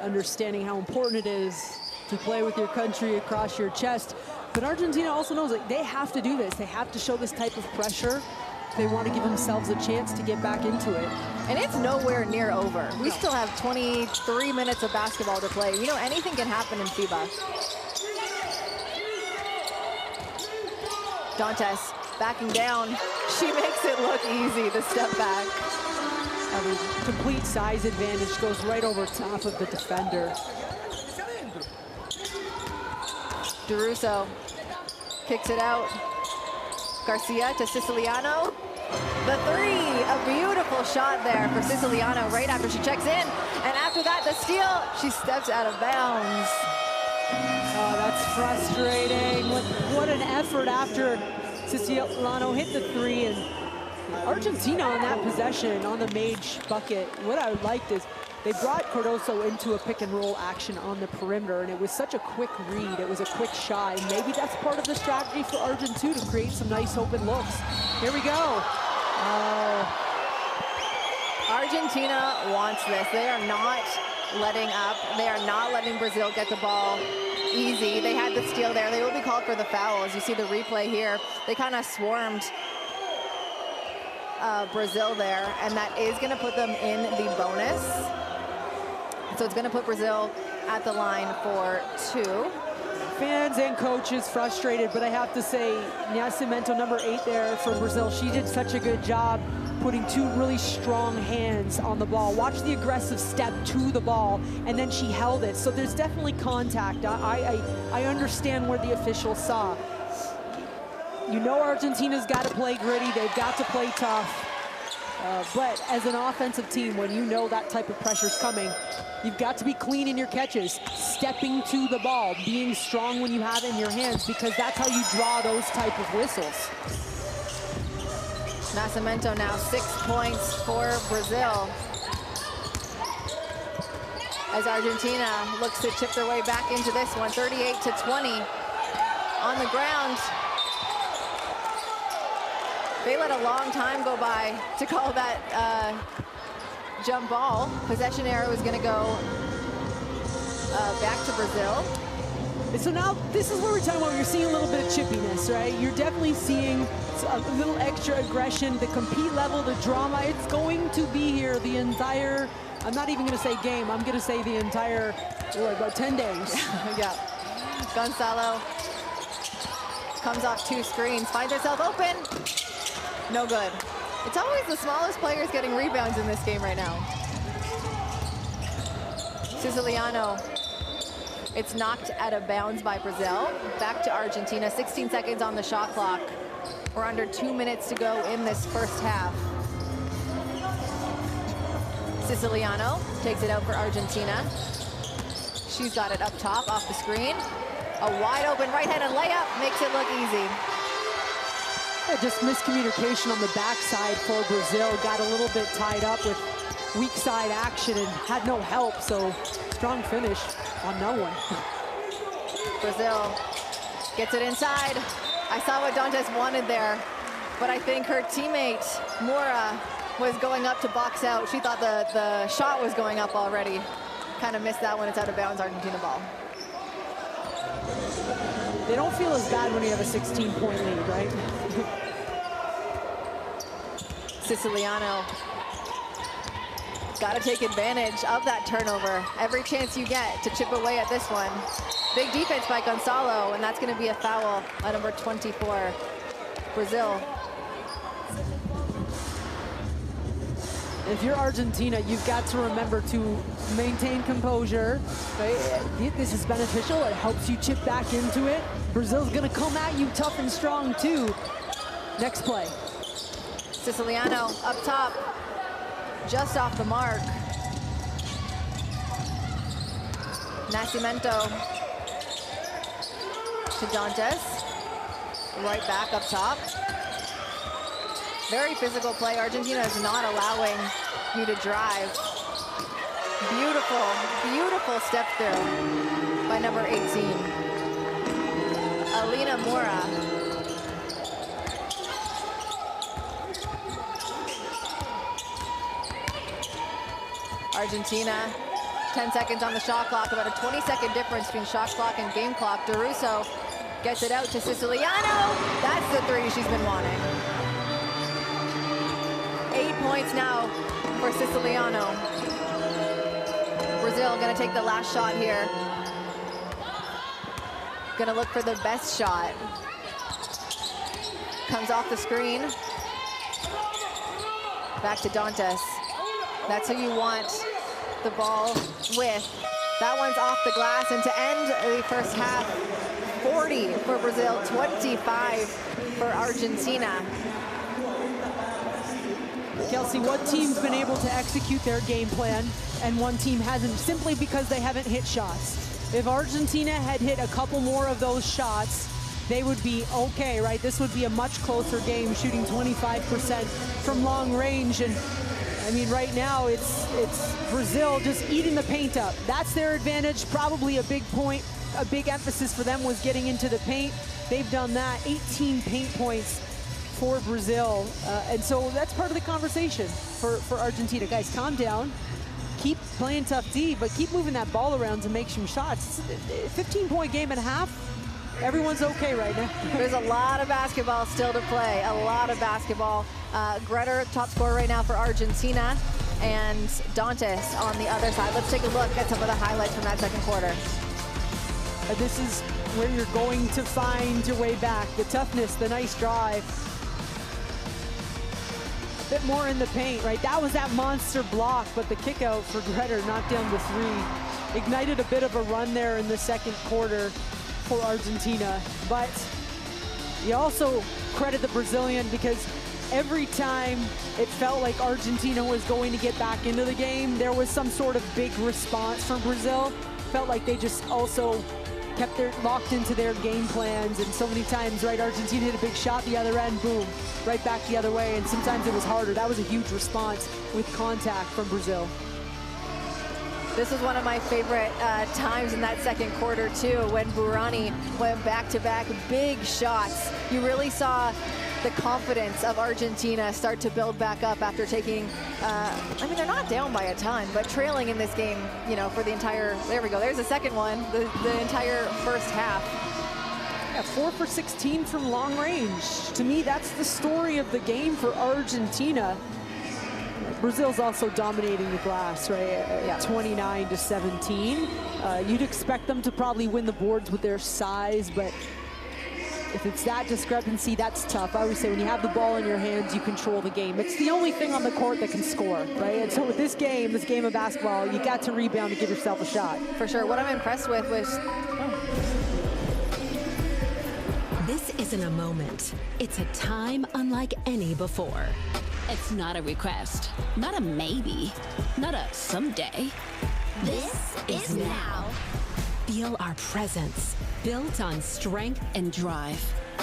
Understanding how important it is to play with your country across your chest. But Argentina also knows like they have to do this. They have to show this type of pressure. They want to give themselves a chance to get back into it. And it's nowhere near over. We still have 23 minutes of basketball to play. You know, anything can happen in FIBA. Dantes backing down. She makes it look easy, the step back. I mean, complete size advantage goes right over top of the defender. DeRusso kicks it out. Garcia to Siciliano. The three, a beautiful shot there for Siciliano right after she checks in. And after that, the steal, she steps out of bounds. Oh, that's frustrating. What an effort after Siciliano hit the three. And Argentina on that possession, on the Mage bucket, what I liked is they brought Cardoso into a pick and roll action on the perimeter, and it was such a quick read. It was a quick shot, and maybe that's part of the strategy for Argentina to create some nice open looks. Here we go. Argentina wants this. They are not letting up. They are not letting Brazil get the ball easy. They had the steal there. They will be called for the foul. As you see the replay here, they kind of swarmed Brazil there, and that is going to put them in the bonus. So it's going to put Brazil at the line for 2. Fans and coaches frustrated, but I have to say, Nascimento, number 8 there for Brazil, she did such a good job putting 2 really strong hands on the ball. Watch the aggressive step to the ball, and then she held it. So there's definitely contact. I understand where the officials saw. You know Argentina's got to play gritty. They've got to play tough. But as an offensive team, when you know that type of pressure's coming, you've got to be clean in your catches, stepping to the ball, being strong when you have it in your hands, because that's how you draw those type of whistles. Nascimento now 6 points for Brazil. As Argentina looks to chip their way back into this one, 38-20 on the ground. They let a long time go by to call that jump ball. Possession arrow is going to go back to Brazil. So now this is where we're talking about, you're seeing a little bit of chippiness, right? You're definitely seeing a little extra aggression, the compete level, the drama. It's going to be here the entire, I'm not even going to say game, I'm going to say the entire, about 10 days. Yeah. Gonzalo comes off 2 screens, finds herself open. No good. It's always the smallest players getting rebounds in this game right now. Siciliano. It's knocked out of bounds by Brazil. Back to Argentina. 16 seconds on the shot clock. We're under 2 minutes to go in this first half. Siciliano takes it out for Argentina. She's got it up top off the screen. A wide open right-handed layup makes it look easy. Just miscommunication on the backside for Brazil. Got a little bit tied up with weak side action and had no help, so strong finish on no one. Brazil gets it inside. I saw what Dantes wanted there, but I think her teammate, Mora, was going up to box out. She thought the shot was going up already. Kind of missed that one. It's out of bounds, Argentina ball. They don't feel as bad when you have a 16-point lead, right? Siciliano. Got to take advantage of that turnover. Every chance you get to chip away at this one. Big defense by Gonzalo, and that's going to be a foul on number 24, Brazil. If you're Argentina, you've got to remember to maintain composure. Right? This is beneficial. It helps you chip back into it. Brazil's going to come at you tough and strong, too. Next play. Siciliano up top, just off the mark. Nascimento to Dantes, right back up top. Very physical play. Argentina is not allowing you to drive. Beautiful, beautiful step through by number 18. Alina Mora. Argentina, 10 seconds on the shot clock, about a 20-second difference between shot clock and game clock. DeRusso gets it out to Siciliano. That's the three she's been wanting. 8 points now for Siciliano. Brazil gonna take the last shot here. Gonna look for the best shot. Comes off the screen. Back to Dantes. That's who you want the ball with. That one's off the glass, and to end the first half, 40 for Brazil, 25 for Argentina. Kelsey, what team's been able to execute their game plan and one team hasn't, simply because they haven't hit shots? If Argentina had hit a couple more of those shots, they would be okay, right? This would be a much closer game, shooting 25% from long range. And I mean, right now it's Brazil just eating the paint up. That's their advantage. Probably a big point, a big emphasis for them was getting into the paint. They've done that. 18 paint points for Brazil. And so that's part of the conversation for Argentina. Guys, calm down. Keep playing tough D, but keep moving that ball around to make some shots. It's a 15-point game and a half. Everyone's okay right now. There's a lot of basketball still to play, a lot of basketball. Gretter, top scorer right now for Argentina, and Dantes on the other side. Let's take a look at some of the highlights from that second quarter. This is where you're going to find your way back. The toughness, the nice drive. A bit more in the paint, right? That was that monster block, but the kick out for Gretter knocked down the three. Ignited a bit of a run there in the second quarter for Argentina, but you also credit the Brazilian, because every time it felt like Argentina was going to get back into the game, there was some sort of big response from Brazil. Felt like they just also kept their locked into their game plans, and so many times, right, Argentina hit a big shot the other end, boom, right back the other way, and sometimes it was harder. That was a huge response with contact from Brazil. This was one of my favorite times in that second quarter too, when Burani went back-to-back big shots. You really saw the confidence of Argentina start to build back up after taking, I mean, they're not down by a ton, but trailing in this game, you know, for the entire, there we go, there's the second one, the entire first half. Yeah, 4 for 16 from long range. To me, that's the story of the game for Argentina. Brazil's also dominating the glass, right? Yeah. 29-17. You'd expect them to probably win the boards with their size, but if it's that discrepancy, that's tough. I always say when you have the ball in your hands, you control the game. It's the only thing on the court that can score, right? And so with this game of basketball, you got to rebound to give yourself a shot. For sure. What I'm impressed with was... This isn't a moment. It's a time unlike any before. It's not a request, not a maybe, not a someday. This is now. Feel our presence, built on strength and drive.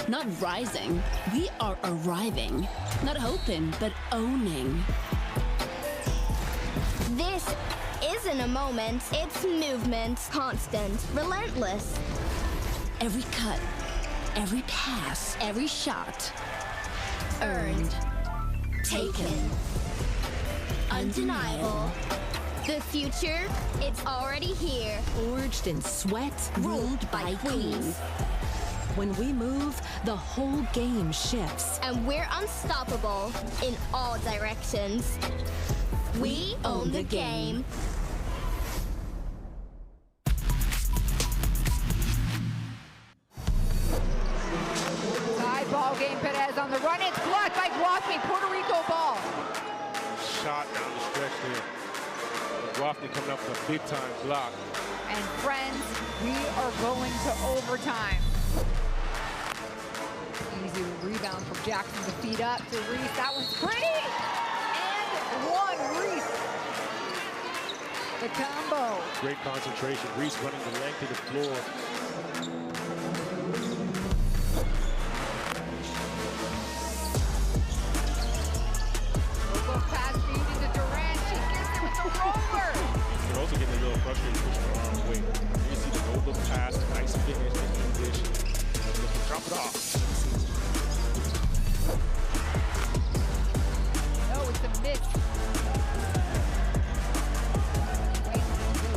Not rising, we are arriving. Not hoping, but owning. This isn't a moment, it's movement. Constant, relentless. Every cut, every pass, every shot. Earned. Taken. Undeniable. The future, it's already here. Forged in sweat, ruled by queens. When we move, the whole game shifts. And we're unstoppable in all directions. We own the game. Side ball game, Perez on the run. It's blocked by Guafni. Puerto Rico ball. Shot down the stretch there. Guafni coming up with a big-time block. And friends, we are going to overtime. Easy do. Rebound from Jackson to feed up to Reese. That one's pretty. And one, Reese. The combo. Great concentration. Reese running the length of the floor. Pass feed into Durant. She gets it with the roller. You're also getting a little frustrated with your arm weight. You see the go look pass, nice finish, dish. Drop it off. No, it's a miss.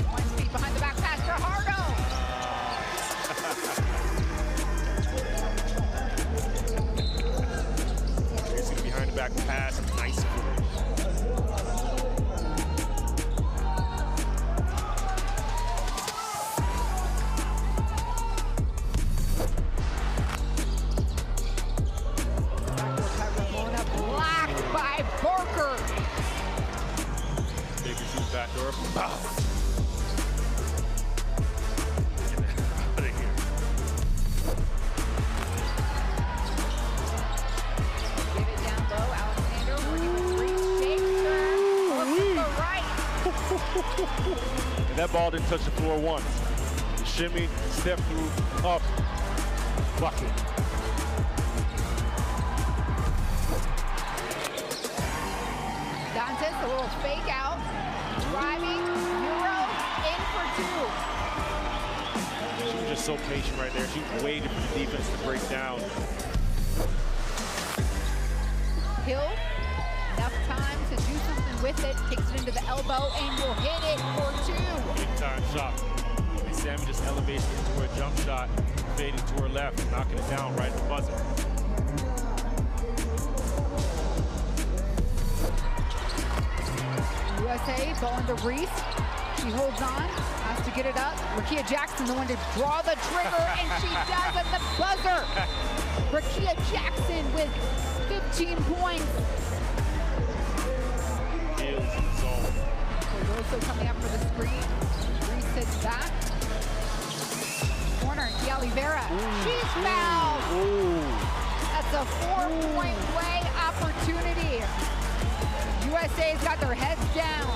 One feet behind the back pass for Hardo. You see the behind the back pass, nice finish. Backdoor. Bow. Get out of here. Give it down low. Alexander working with Reese. Shakes her. Looks to the right. And that ball didn't touch the floor once. The shimmy, step through, up, bucket. Dantes, a little fake out. Driving, Euro, in for two. She was just so patient right there. She waited for the defense to break down. Hill, enough time to do something with it. Kicks it into the elbow and will hit it for two. Big time shot. And Sammy just elevates it into her jump shot, fading to her left, knocking it down right at the buzzer. USA, ball into Reese. She holds on, has to get it up. Rakia Jackson, the one to draw the trigger, and she does at the buzzer. Rakia Jackson with 15 points. Rosso coming up for the screen. Reese sits back. Corner, Oliveira. She's fouled. That's a 4-point play opportunity. USA's got their heads down.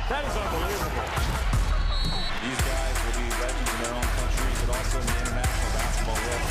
That is unbelievable. These guys will be legends in their own countries, but also in the international basketball world.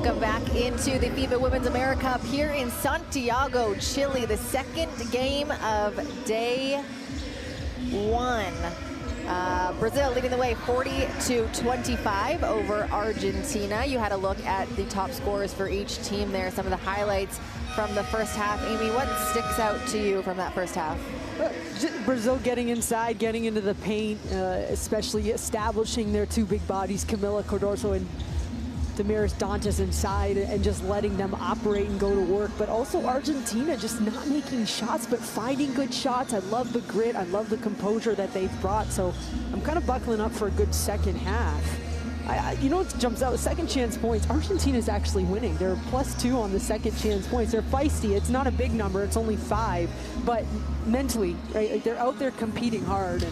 Welcome back into the FIBA Women's AmeriCup here in Santiago, Chile, the second game of day one. Brazil leading the way 40-25 over Argentina. You had a look at the top scores for each team there, some of the highlights from the first half. Amy, what sticks out to you from that first half? Brazil getting inside, getting into the paint, especially establishing their two big bodies, Camila Cardoso and Damaris Dantas inside, and just letting them operate and go to work. But also Argentina just not making shots, but finding good shots. I love the grit. I love the composure that they've brought. So I'm kind of buckling up for a good second half. You know what jumps out? Second chance points. Argentina's actually winning. They're +2 on the second chance points. They're feisty. It's not a big number. It's only 5. But mentally, right? Like, they're out there competing hard.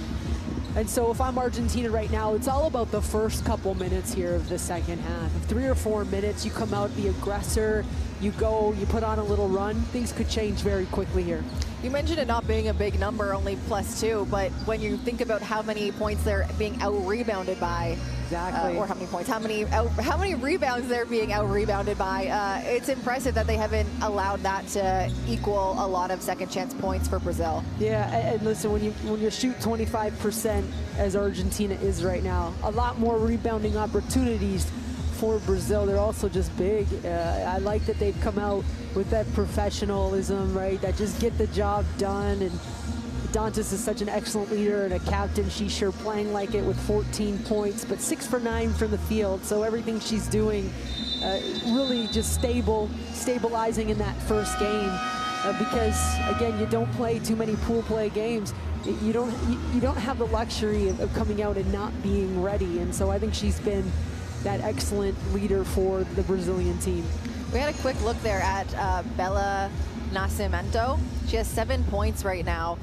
And so if I'm Argentina right now, it's all about the first couple minutes here of the second half. 3 or 4 minutes, you come out the aggressor, you go, you put on a little run, things could change very quickly here. You mentioned it not being a big number, only +2, but when you think about how many points they're being out-rebounded by, exactly, or how many points, how many rebounds they're being out-rebounded by, it's impressive that they haven't allowed that to equal a lot of second chance points for Brazil. Yeah, and listen, when you shoot 25% as Argentina is right now, a lot more rebounding opportunities for Brazil. They're also just big. I like that they've come out with that professionalism, right? That just get the job done. And Dantas is such an excellent leader and a captain. She's sure playing like it with 14 points, but 6 for 9 from the field. So everything she's doing really just stabilizing in that first game. Because again, you don't play too many pool play games. You don't have the luxury of coming out and not being ready. And so I think she's been that excellent leader for the Brazilian team. We had a quick look there at Bella Nascimento. She has 7 points right now,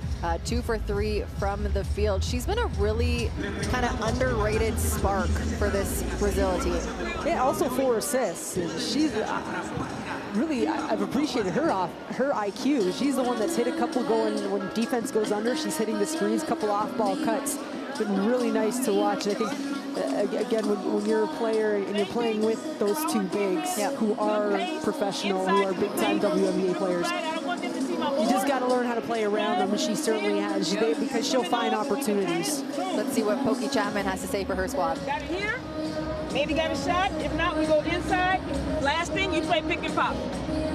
2 for 3 from the field. She's been a really kind of underrated spark for this Brazil team. Yeah, also 4 assists. And she's really, I've appreciated her IQ. She's the one that's hit a couple going when defense goes under. She's hitting the screens, couple off-ball cuts. It's been really nice to watch. And I think again, when you're a player and you're playing with those two bigs who are professional, who are big-time WNBA players, you just got to learn how to play around them, and she certainly has, because she'll find opportunities. Let's see what Pokey Chapman has to say for her squad. Got it here. Maybe got a shot. If not, we go inside. Last thing, you play pick and pop.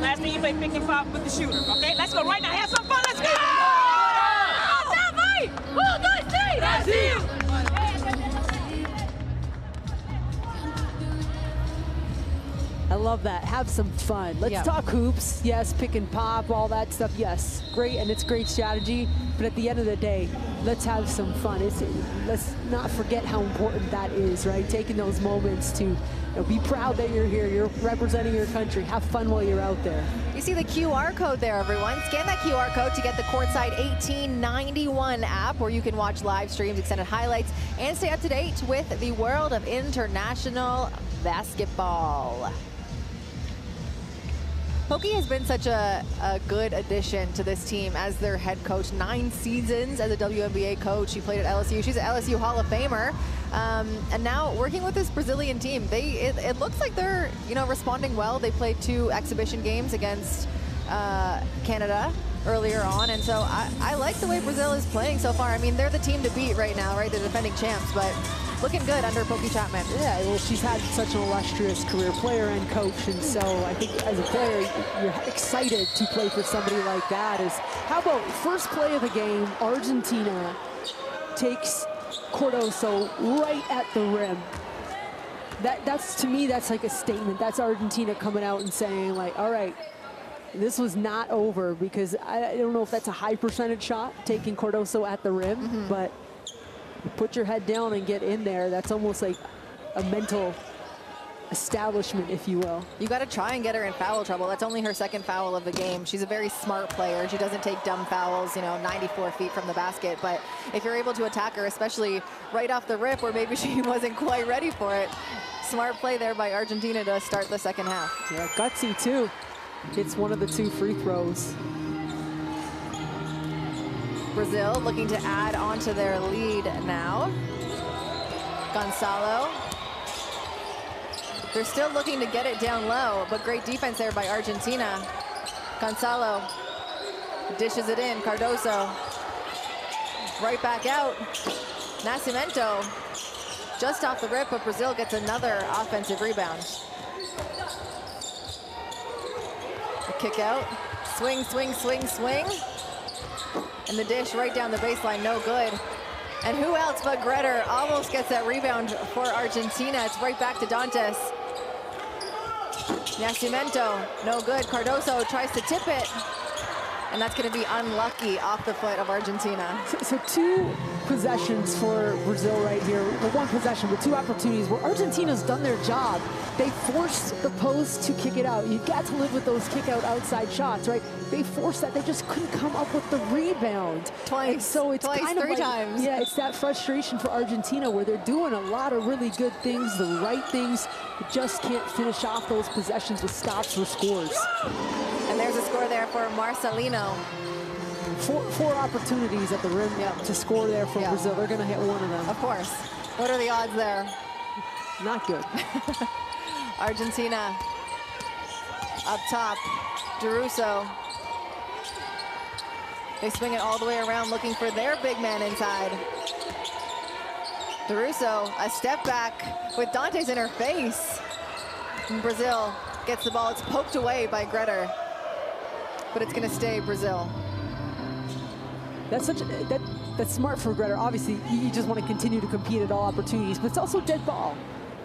Last thing, you play pick and pop with the shooter. Okay, let's go right now. Have some fun. Let's go! That's it! I love that. Have some fun. Let's talk hoops. Yes, pick and pop, all that stuff. Yes, great, and it's great strategy. But at the end of the day, let's have some fun. Let's not forget how important that is, right? Taking those moments to be proud that you're here. You're representing your country. Have fun while you're out there. You see the QR code there, everyone. Scan that QR code to get the Courtside 1891 app, where you can watch live streams, extended highlights, and stay up to date with the world of international basketball. Pokey has been such a good addition to this team as their head coach. 9 seasons as a WNBA coach. She played at LSU. She's an LSU Hall of Famer. And now working with this Brazilian team, it looks like they're responding well. They played 2 exhibition games against Canada earlier on, and so I like the way Brazil is playing so far. I mean, they're the team to beat right now, right? They're defending champs, but looking good under Pokey Chapman. Yeah, well, she's had such an illustrious career, player and coach, and so I think as a player, you're excited to play for somebody like that. How about first play of the game, Argentina takes Cardoso right at the rim. That's to me, that's like a statement. That's Argentina coming out and saying, like, all right, this was not over, because I don't know if that's a high percentage shot, taking Cardoso at the rim, but put your head down and get in there. That's almost like a mental establishment, if you will. You got to try and get her in foul trouble. That's only her 2nd foul of the game. She's a very smart player. She doesn't take dumb fouls, 94 feet from the basket. But if you're able to attack her, especially right off the rip where maybe she wasn't quite ready for it, smart play there by Argentina to start the second half. Yeah, gutsy too. It's one of the 2 free throws. Brazil looking to add on to their lead now. Gonzalo They're still looking to get it down low, but great defense there by Argentina. Gonzalo dishes it in. Cardoso right back out. Nascimento just off the rip, but Brazil gets another offensive rebound. A kick out. Swing, swing, swing, swing. And the dish right down the baseline, no good. And who else but Greder almost gets that rebound for Argentina. It's right back to Dantes. Nascimento, no good. Cardoso tries to tip it. And that's going to be unlucky off the foot of Argentina. So 2 possessions for Brazil right here. Well, 1 possession, but 2 opportunities where Argentina's done their job. They forced the post to kick it out. You've got to live with those kick out outside shots, right? They forced that. They just couldn't come up with the rebound. Twice. And so it's kind of 3 times. Yeah, it's that frustration for Argentina where they're doing a lot of really good things, the right things, but just can't finish off those possessions with stops or scores. And there's a score there for Marcelino. 4 opportunities at the rim to score there for Brazil. They're going to hit one of them. Of course. What are the odds there? Not good. Argentina up top. Deruso. They swing it all the way around looking for their big man inside. Deruso, a step back with Dantes in her face. And Brazil gets the ball. It's poked away by Greder. But it's going to stay Brazil. That's that's smart for Greder. Obviously, you just want to continue to compete at all opportunities, but it's also dead ball.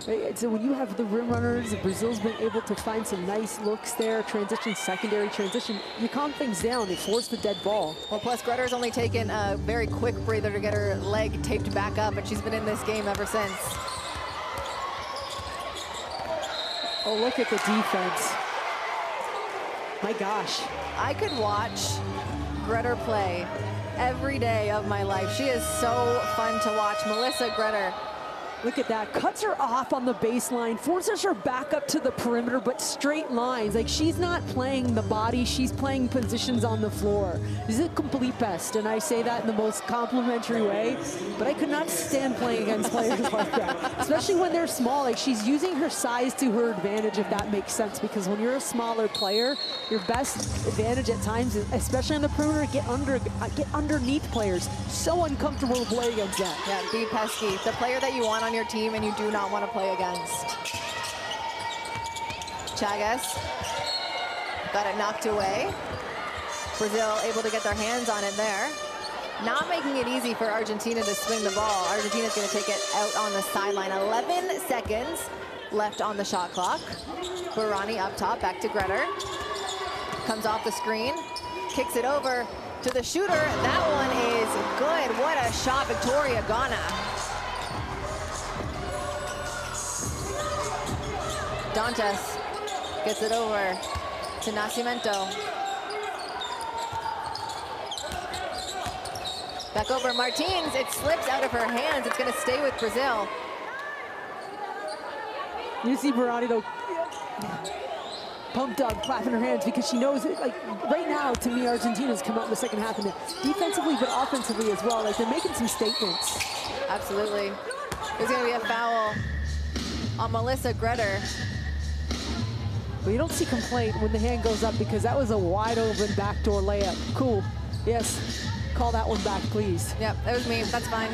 Right? So when you have the rim runners, Brazil's been able to find some nice looks there, transition, secondary transition. You calm things down, they force the dead ball. Well, plus Greder's only taken a very quick breather to get her leg taped back up, and she's been in this game ever since. Oh, look at the defense. My gosh. I could watch Greder play every day of my life. She is so fun to watch. Melissa Greder. Look at that, cuts her off on the baseline, forces her back up to the perimeter, but straight lines. Like, she's not playing the body, she's playing positions on the floor. She's a complete pest, and I say that in the most complimentary way, but I could not stand playing against players like that, especially when they're small. Like, she's using her size to her advantage, if that makes sense, because when you're a smaller player, your best advantage at times, especially on the perimeter, get underneath players. So uncomfortable to play against that. Yeah, be pesky. The player that you want on your team and you do not want to play against. Chagas got it knocked away. Brazil able to get their hands on it there. Not making it easy for Argentina to swing the ball. Argentina's going to take it out on the sideline. 11 seconds left on the shot clock. Barani up top, back to Greder. Comes off the screen, kicks it over to the shooter. That one is good. What a shot, Victoria Ghana. Dantes gets it over to Nascimento. Back over Martins. It slips out of her hands. It's going to stay with Brazil. You see Barani, though, pumped up, clapping her hands because she knows it. Like, right now, to me, Argentina's come out in the second half, and defensively but offensively as well. Like, they're making some statements. Absolutely. There's going to be a foul on Melissa Greder. But you don't see complaint when the hand goes up because that was a wide open backdoor layup. Cool. Yes. Call that one back, please. Yep, that was me. That's fine.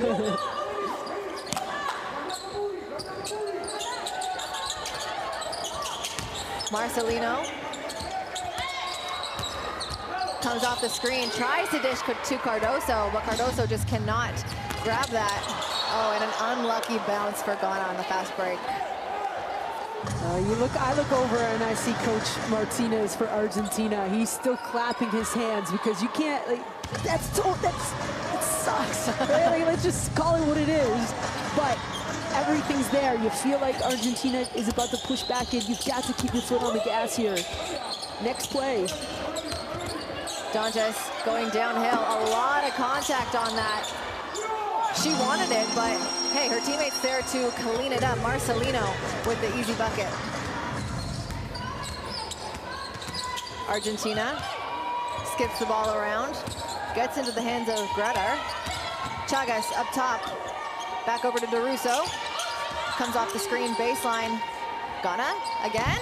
Marcelino comes off the screen, tries to dish to Cardoso, but Cardoso just cannot grab that. Oh, and an unlucky bounce for Ghana on the fast break. I look over and I see Coach Martinez for Argentina. He's still clapping his hands because you can't, like, it sucks. Right? Like, let's just call it what it is. But everything's there. You feel like Argentina is about to push back in. You've got to keep your foot on the gas here. Next play. Dantes going downhill. A lot of contact on that. She wanted it, but hey, her teammate's there to clean it up. Marcelino with the easy bucket. Argentina skips the ball around, gets into the hands of Greder. Chagas up top, back over to Deruso. Comes off the screen, baseline. Ghana again.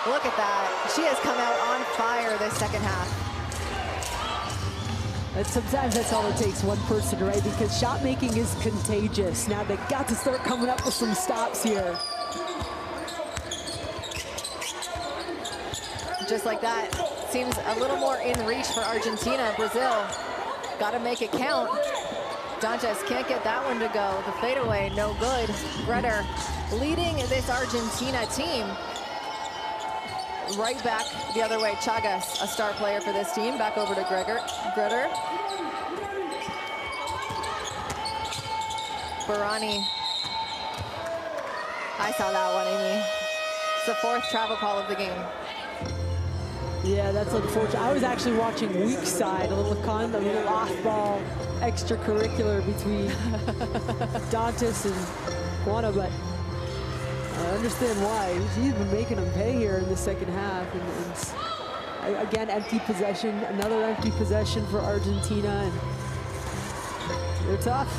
Look at that. She has come out on fire this second half. And sometimes that's all it takes, one person, right? Because shot making is contagious. Now they got to start coming up with some stops here. Just like that. Seems a little more in reach for Argentina. Brazil, got to make it count. Dantes can't get that one to go. The fadeaway, no good. Greder leading this Argentina team. Right back the other way. Chagas, a star player for this team. Back over to Greder. Barani. I saw that one, Amy. It's the 4th travel call of the game. Yeah, that's unfortunate. I was actually watching weak side, a little off-ball extracurricular between Dantes and Guana, but I understand why. He's been making them pay here in the second half. And again, empty possession, another empty possession for Argentina, and they're tough.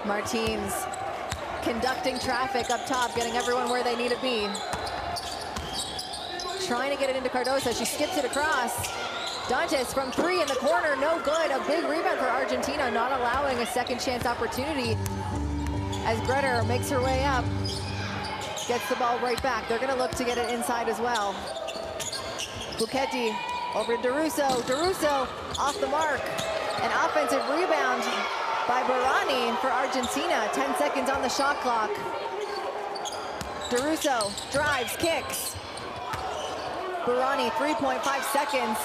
Martins conducting traffic up top, getting everyone where they need to be. Trying to get it into Cardoso. She skips it across. Dantes from 3 in the corner, no good. A big rebound for Argentina, not allowing a second chance opportunity as Greder makes her way up. Gets the ball right back. They're going to look to get it inside as well. Buchetti over to Deruso. Deruso off the mark. An offensive rebound by Barani for Argentina. 10 seconds on the shot clock. Deruso drives, kicks. Barani, 3.5 seconds.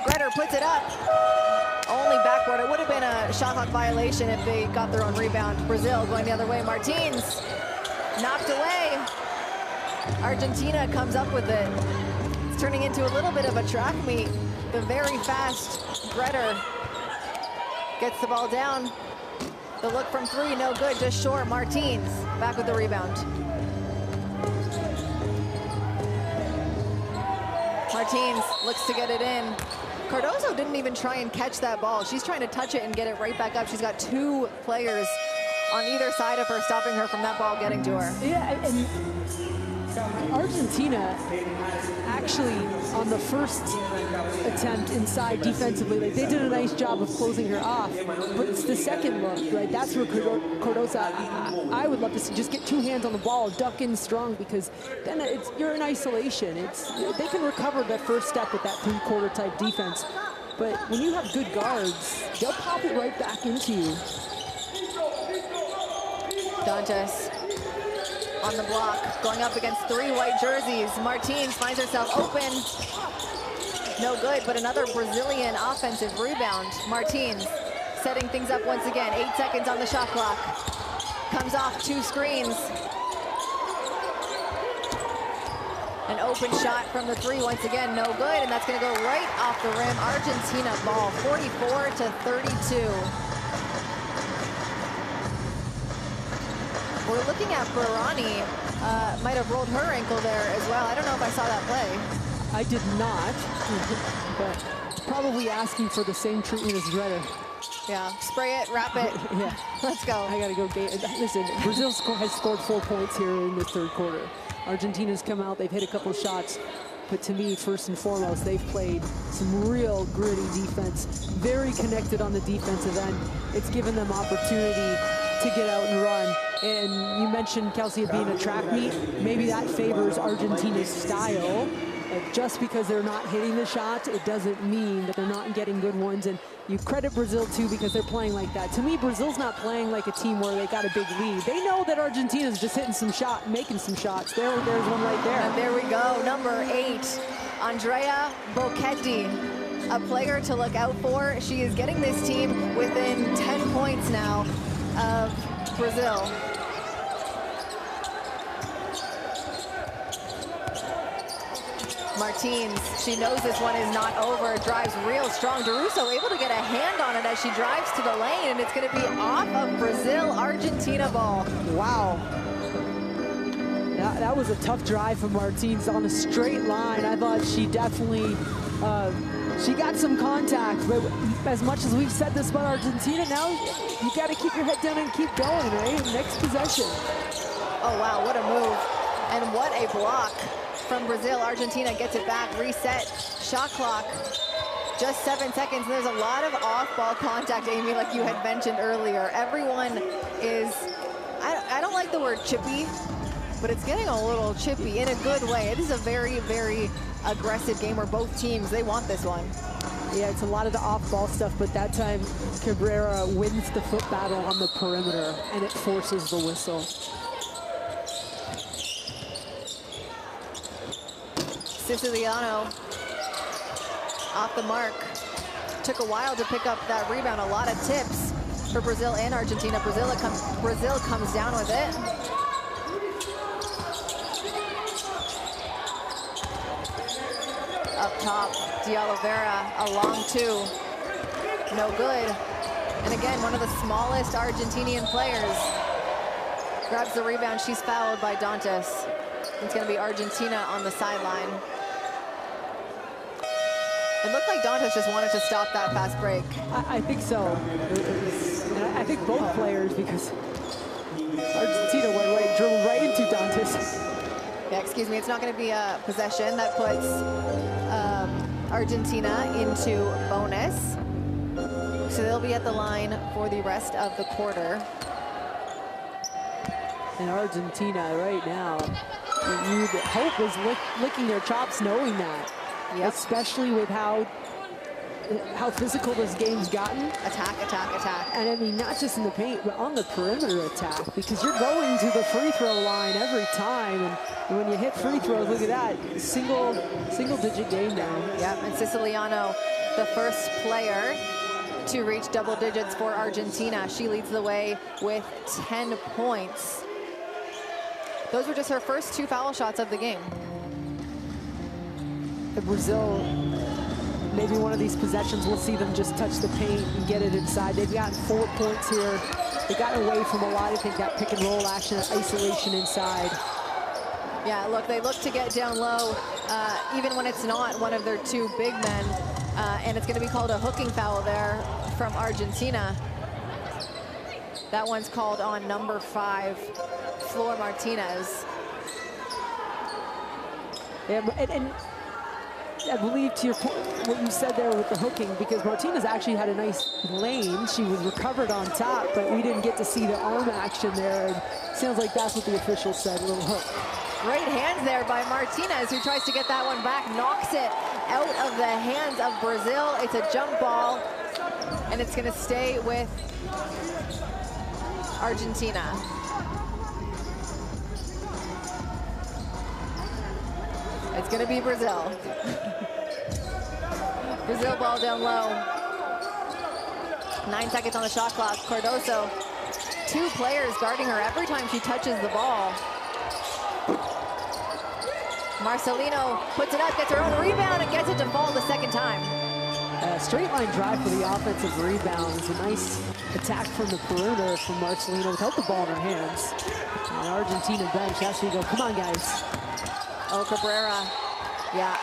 Greder puts it up. Only backward. It would have been a shot clock violation if they got their own rebound. Brazil going the other way. Martins knocked away. Argentina comes up with it. It's turning into a little bit of a track meet. The very fast Greder gets the ball down. The look from 3, no good, just short. Martins back with the rebound. Martins looks to get it in. Cardoso didn't even try and catch that ball. She's trying to touch it and get it right back up. She's got 2 players on either side of her, stopping her from that ball getting to her. Yeah, and Argentina actually on the first attempt inside defensively, like they did a nice job of closing her off, but it's the second look, right? That's where Cardoso, I would love to see, just get 2 hands on the ball, duck in strong, because then you're in isolation. They can recover that first step with that 3-quarter type defense, but when you have good guards, they'll pop it right back into you. Dantes on the block, going up against 3 white jerseys. Martins finds herself open. No good, but another Brazilian offensive rebound. Martins setting things up once again. 8 seconds on the shot clock. Comes off 2 screens. An open shot from the 3 once again, no good, and that's gonna go right off the rim. Argentina ball, 44-32. We're looking at Barani, might have rolled her ankle there as well. I don't know if I saw that play. I did not, but probably asking for the same treatment as Greder. Yeah, spray it, wrap it. Yeah. Let's go. I gotta go. Listen, Brazil has scored 4 points here in the 3rd quarter. Argentina's come out, they've hit a couple shots, but to me, first and foremost, they've played some real gritty defense, very connected on the defensive end. It's given them opportunity to get out and run. And you mentioned Kelsey being a track meet. Maybe that favors Argentina's style. Just because they're not hitting the shots, it doesn't mean that they're not getting good ones. And you credit Brazil too because they're playing like that. To me, Brazil's not playing like a team where they got a big lead. They know that Argentina's just hitting some shot, making some shots. There's one right there. And there we go, number 8, Andrea Buchetti, a player to look out for. She is getting this team within 10 points now of Brazil. Martins, she knows this one is not over, drives real strong. Deruso able to get a hand on it as she drives to the lane, and it's going to be off of Brazil, Argentina ball. Wow. That was a tough drive from Martins on a straight line. I thought she definitely She got some contact, but as much as we've said this about Argentina, now you got to keep your head down and keep going, right? Next possession. Oh, wow, what a move. And what a block from Brazil. Argentina gets it back, reset, shot clock. Just 7 seconds. There's a lot of off-ball contact, Amy, like you had mentioned earlier. Everyone is, I don't like the word chippy, but it's getting a little chippy in a good way. It is a very, very aggressive game where both teams, they want this one. Yeah, it's a lot of the off-ball stuff, but that time Cabrera wins the foot battle on the perimeter, and it forces the whistle. Siciliano off the mark. Took a while to pick up that rebound. A lot of tips for Brazil and Argentina. Brazil comes down with it. Up top, De Oliveira, a long two. No good. And again, one of the smallest Argentinian players grabs the rebound. She's fouled by Dantas. It's going to be Argentina on the sideline. It looked like Dantas just wanted to stop that fast break. I think so. And I think both players, because Argentina dribbled right into Dantas. Yeah, excuse me, it's not going to be a possession. That puts Argentina into bonus. So they'll be at the line for the rest of the quarter. And Argentina right now, you'd hope is licking their chops knowing that. Yep. Especially with how physical this game's gotten. Attack, attack, attack. And I mean, not just in the paint, but on the perimeter attack, because you're going to the free throw line every time. And when you hit free throws, look at that, single digit game now. Yep, and Siciliano, the first player to reach double digits for Argentina. She leads the way with 10 points. Those were just her first 2 foul shots of the game. Brazil, maybe one of these possessions, we'll see them just touch the paint and get it inside. They've gotten 4 points here. They've gotten away from a lot, I think, that pick and roll action, isolation inside. Yeah, look, they look to get down low, even when it's not one of their 2 big men. And it's going to be called a hooking foul there from Argentina. That one's called on number 5, Flor Martinez. Yeah, and I believe to your point, what you said there with the hooking, because Martinez actually had a nice lane. She was recovered on top, but we didn't get to see the arm action there. And sounds like that's what the official said, a little hook. Great hands there by Martinez, who tries to get that one back, knocks it out of the hands of Brazil. It's a jump ball, and it's going to stay with Argentina. It's going to be Brazil. Brazil ball down low. 9 seconds on the shot clock. Cardoso, 2 players guarding her every time she touches the ball. Marcelino puts it up, gets her own rebound, and gets it to fall the second time. Straight line drive for the offensive rebound. It's a nice attack from the perimeter from Marcelino without the ball in her hands. And Argentina bench, that's where you go, come on, guys. Oh, Cabrera, yeah.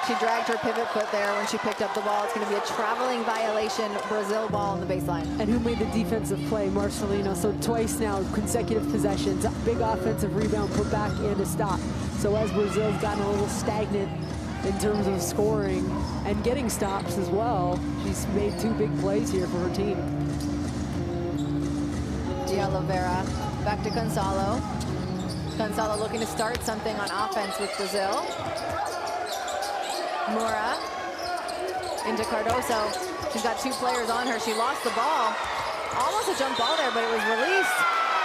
She dragged her pivot foot there when she picked up the ball. It's going to be a traveling violation, Brazil ball on the baseline. And who made the defensive play? Marcelino. So twice now, consecutive possessions. Big offensive rebound, put back and a stop. So as Brazil's gotten a little stagnant in terms of scoring and getting stops as well, she's made 2 big plays here for her team. De Oliveira, back to Gonzalo. Gonzalo looking to start something on offense with Brazil. Mora into Cardoso. She's got 2 players on her. She lost the ball. Almost a jump ball there, but it was released.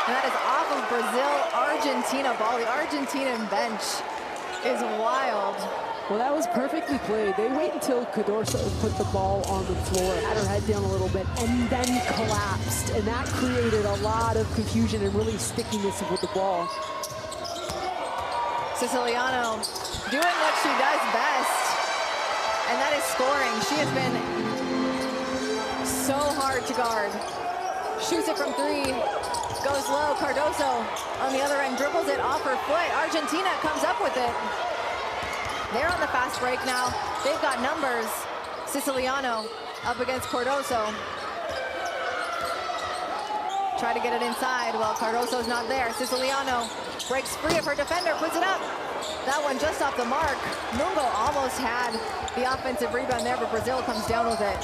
And that is off of Brazil-Argentina ball. The Argentinian bench is wild. Well, that was perfectly played. They wait until Cardoso put the ball on the floor, had her head down a little bit, and then collapsed. And that created a lot of confusion and really stickiness with the ball. Siciliano doing what she does best, and that is scoring. She has been so hard to guard. Shoots it from 3, goes low. Cardoso on the other end dribbles it off her foot. Argentina comes up with it. They're on the fast break now. They've got numbers. Siciliano up against Cardoso. Try to get it inside. Well, Cardoso's not there. Siciliano breaks free of her defender, puts it up. That one just off the mark. Mungo almost had the offensive rebound there, but Brazil comes down with it.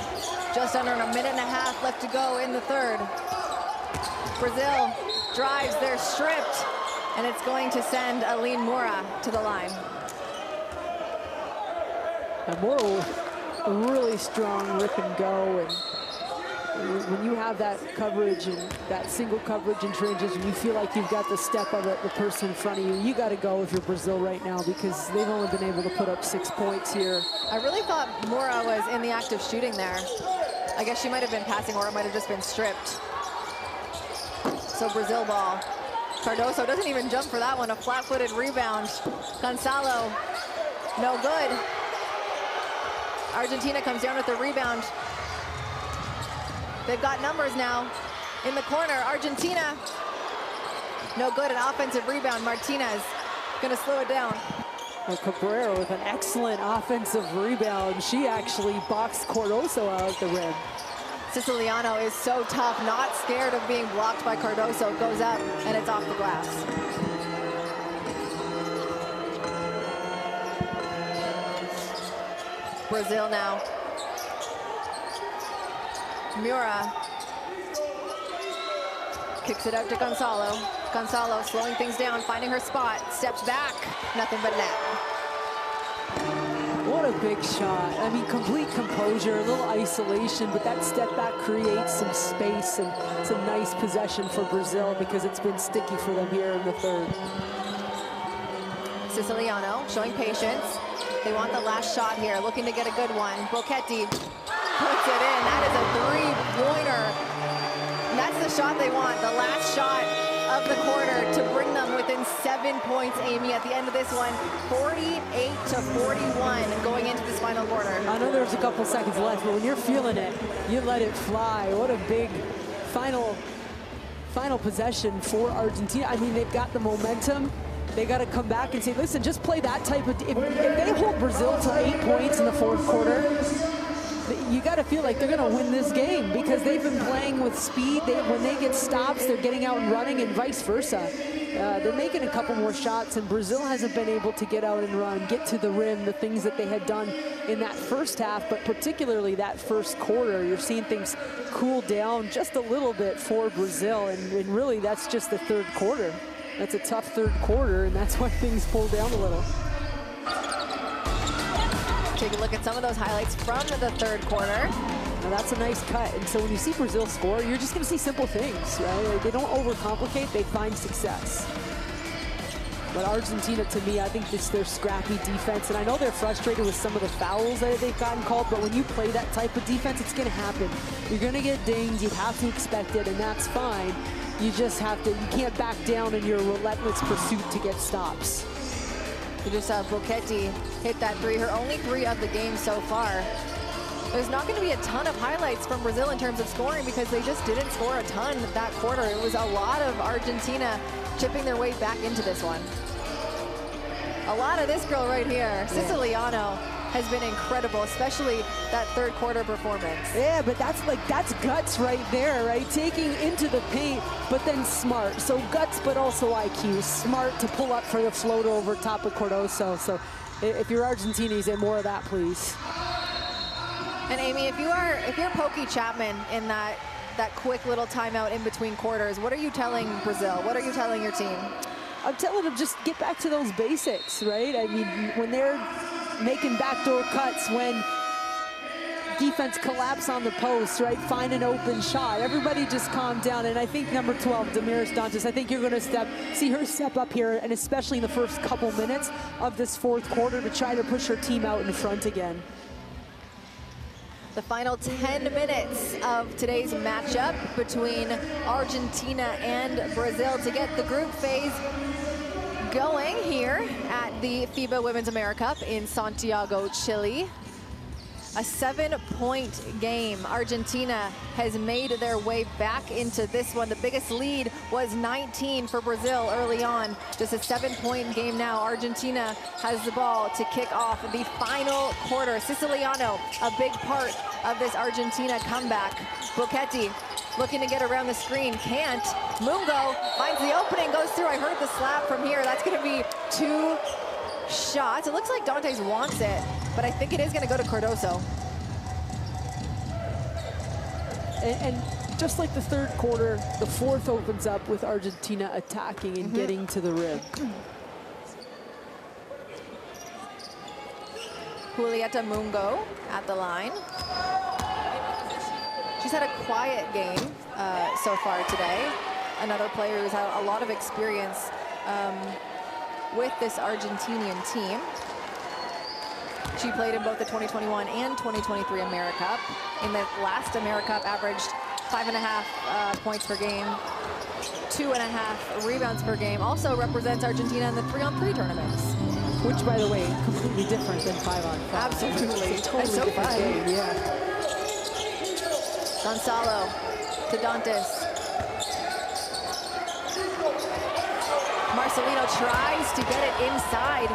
Just under a minute and a half left to go in the third. Brazil drives, they're stripped, and it's going to send Aline Moura to the line. And Moura, a really strong rip and go, and when you have that coverage and that single coverage in transition, you feel like you've got the step of it, the person in front of you. You got to go if you're Brazil right now because they've only been able to put up 6 points here. I really thought Moura was in the act of shooting there. I guess she might have been passing or it might have just been stripped. So Brazil ball. Cardoso doesn't even jump for that one, a flat-footed rebound. Gonzalo, no good. Argentina comes down with the rebound. They've got numbers now in the corner. Argentina, no good, an offensive rebound. Martinez gonna slow it down. Well, Cabrera with an excellent offensive rebound. She actually boxed Cardoso out the rim. Siciliano is so tough, not scared of being blocked by Cardoso. Goes up and it's off the glass. Brazil now. Moura kicks it out to Gonzalo. Gonzalo slowing things down, finding her spot, steps back, nothing but net. What a big shot. I mean, complete composure, a little isolation, but that step back creates some space and some nice possession for Brazil because it's been sticky for them here in the third. Siciliano showing patience. They want the last shot here, looking to get a good one. Bocchetti puts it in. That is a three-pointer. That's the shot they want, the last shot of the quarter to bring them within 7 points, Amy, at the end of this one. 48-41 going into this final quarter. I know there's a couple seconds left, but when you're feeling it, you let it fly. What a big final possession for Argentina. I mean, they've got the momentum. They got to come back and say, listen, just play that type of... If they hold Brazil to 8 points in the fourth quarter, you got to feel like they're going to win this game because they've been playing with speed. When they get stops, they're getting out and running and vice versa. They're making a couple more shots, and Brazil hasn't been able to get out and run, get to the rim, the things that they had done in that first half, but particularly that first quarter. You're seeing things cool down just a little bit for Brazil, and really that's just the third quarter. That's a tough third quarter, and that's why things pull down a little. Take a look at some of those highlights from the third quarter. Now that's a nice cut, and so when you see Brazil score, you're just going to see simple things, right? They don't overcomplicate, they find success. But Argentina, to me, I think it's their scrappy defense, and I know they're frustrated with some of the fouls that they've gotten called, but when you play that type of defense, it's going to happen. You're going to get dinged, you have to expect it, and that's fine. You just have to, you can't back down in your relentless pursuit to get stops. You just saw Bocchetti hit that three, her only three of the game so far. There's not going to be a ton of highlights from Brazil in terms of scoring because they just didn't score a ton that quarter. It was a lot of Argentina chipping their way back into this one. A lot of this girl right here, Siciliano, has been incredible, especially that third quarter performance. Yeah, but that's guts right there, right? Taking into the paint, but then smart. So guts, but also IQ. Smart to pull up for the float over top of Cardoso. So if you're Argentina, you say more of that, please. And Amy, if you're Pokey Chapman in that quick little timeout in between quarters, what are you telling Brazil? What are you telling your team? I'm telling them just get back to those basics, right? I mean, when they're making backdoor cuts, when defense collapse on the post, right? Find an open shot. Everybody just calm down. And I think number 12, Damaris Dantas, I think you're going to see her step up here, and especially in the first couple minutes of this fourth quarter to try to push her team out in front again. The final 10 minutes of today's matchup between Argentina and Brazil to get the group phase going here at the FIBA Women's AmeriCup in Santiago, Chile. A 7-point game. Argentina has made their way back into this one. The biggest lead was 19 for Brazil early on. Just a 7-point game now. Argentina has the ball to kick off the final quarter. Siciliano, a big part of this Argentina comeback. Bocchetti looking to get around the screen, can't. Mungo finds the opening, goes through. I heard the slap from here. That's gonna be 2 shots. It looks like Dantes wants it, but I think it is gonna go to Cardoso. And just like the third quarter, the fourth opens up with Argentina attacking and getting to the rim. Julieta Mungo at the line. She's had a quiet game so far today. Another player who's had a lot of experience with this Argentinian team. She played in both the 2021 and 2023 AmeriCup. In the last AmeriCup, averaged 5.5 points per game, 2.5 rebounds per game. Also represents Argentina in the 3-on-3 tournaments. Which, by the way, completely different than 5-on-5. Absolutely. It's a totally so different fun. game, yeah. Gonzalo to Dantes. Marcelino tries to get it inside,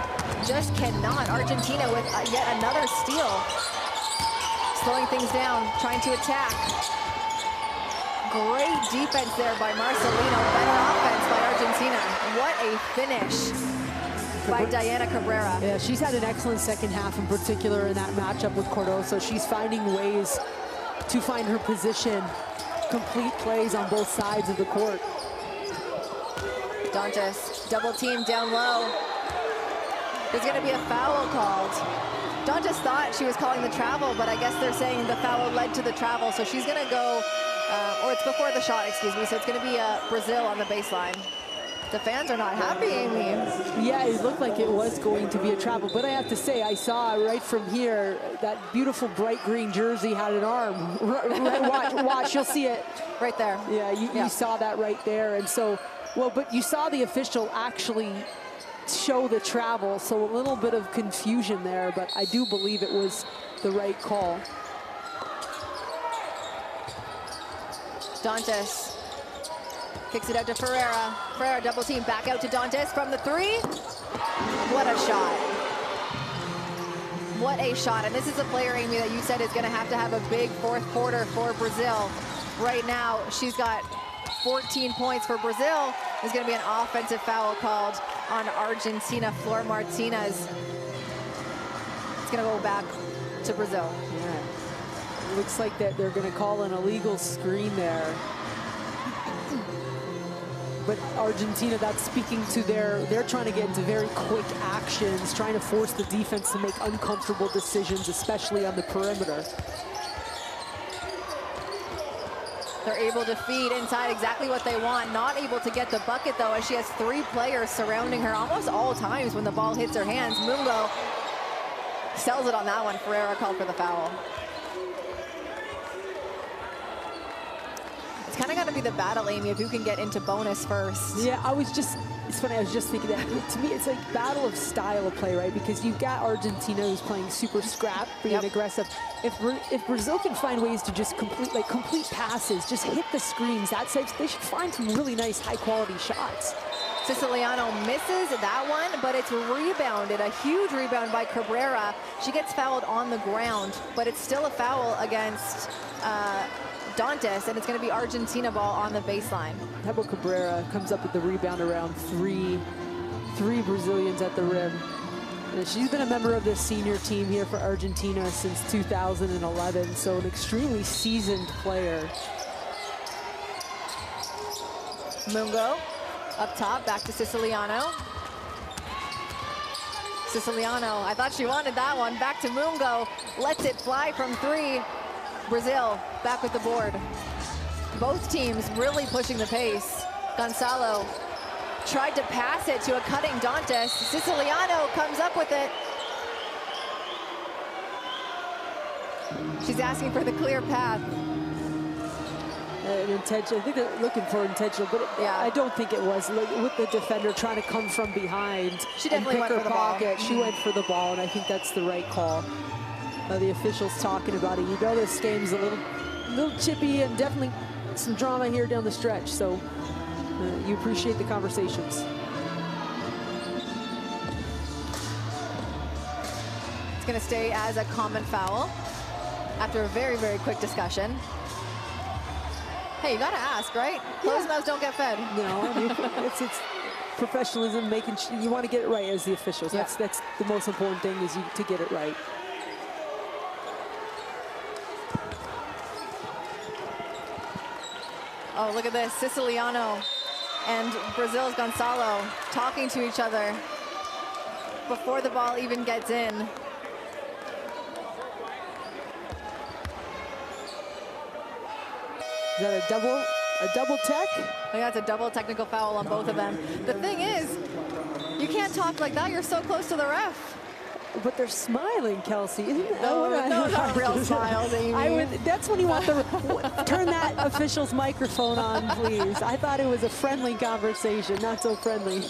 just cannot. Argentina with yet another steal. Slowing things down, trying to attack. Great defense there by Marcelino. Better offense by Argentina. What a finish by Diana Cabrera. Yeah, she's had an excellent second half, in particular in that matchup with Cardoso. She's finding ways to find her position, complete plays on both sides of the court. Dantes, double team down low. There's gonna be a foul called. Dantes thought she was calling the travel, but I guess they're saying the foul led to the travel, so she's gonna go, or it's before the shot, excuse me, so it's gonna be Brazil on the baseline. The fans are not happy, Amy. Yeah, it looked like it was going to be a travel, but I have to say, I saw right from here, that beautiful bright green jersey had an arm. Watch, you'll see it. Right there. Yeah, you saw that right there, and so, well, but you saw the official actually show the travel, so a little bit of confusion there, but I do believe it was the right call. Dantes kicks it out to Ferreira. Ferreira double team, back out to Dantes from the 3. What a shot. What a shot. And this is a player, Amy, that you said is gonna have to have a big fourth quarter for Brazil. Right now, she's got 14 points for Brazil. There's gonna be an offensive foul called on Argentina. Flor Martinez. It's gonna go back to Brazil. Yeah. It looks like that they're gonna call an illegal screen there. But Argentina, that's speaking to they're trying to get into very quick actions, trying to force the defense to make uncomfortable decisions, especially on the perimeter. They're able to feed inside exactly what they want. Not able to get the bucket, though, as she has 3 players surrounding her almost all times when the ball hits her hands. Mungo sells it on that one. Ferreira called for the foul. It's kind of got to be the battle, Amy, of who can get into bonus first. Yeah, it's funny, I was just thinking that. To me, it's like battle of style of play, right? Because you've got Argentina who's playing super scrap, being aggressive. If Brazil can find ways to just complete passes, just hit the screens, they should find some really nice high-quality shots. Siciliano misses that one, but it's rebounded. A huge rebound by Cabrera. She gets fouled on the ground, but it's still a foul against Dantes, and it's going to be Argentina ball on the baseline. How about Cabrera comes up with the rebound around three Brazilians at the rim. And she's been a member of the senior team here for Argentina since 2011, so an extremely seasoned player. Mungo up top, back to Siciliano. Siciliano, I thought she wanted that one. Back to Mungo, lets it fly from 3. Brazil back with the board. Both teams really pushing the pace. Gonzalo tried to pass it to a cutting Dantes. Siciliano comes up with it. She's asking for the clear path. An intention, I think they're looking for intentional, but I don't think it was. With the defender trying to come from behind, she definitely went for the ball. She went for the ball, and I think that's the right call. the officials talking about it. You know this game's a little chippy and definitely some drama here down the stretch. So you appreciate the conversations. It's going to stay as a common foul after a very, very quick discussion. Hey, you got to ask, right? Closed mouths don't get fed. You know, I mean, it's professionalism, making you want to get it right as the officials. Yeah. That's the most important thing, is to get it right. Oh, look at this. Siciliano and Brazil's Gonçalo talking to each other before the ball even gets in. Is that a double tech? I think that's a double technical foul on both of them. The thing is, you can't talk like that. You're so close to the ref. But they're smiling, Kelsey. No, not real smiles, Amy. That's when you want turn that official's microphone on, please. I thought it was a friendly conversation, not so friendly.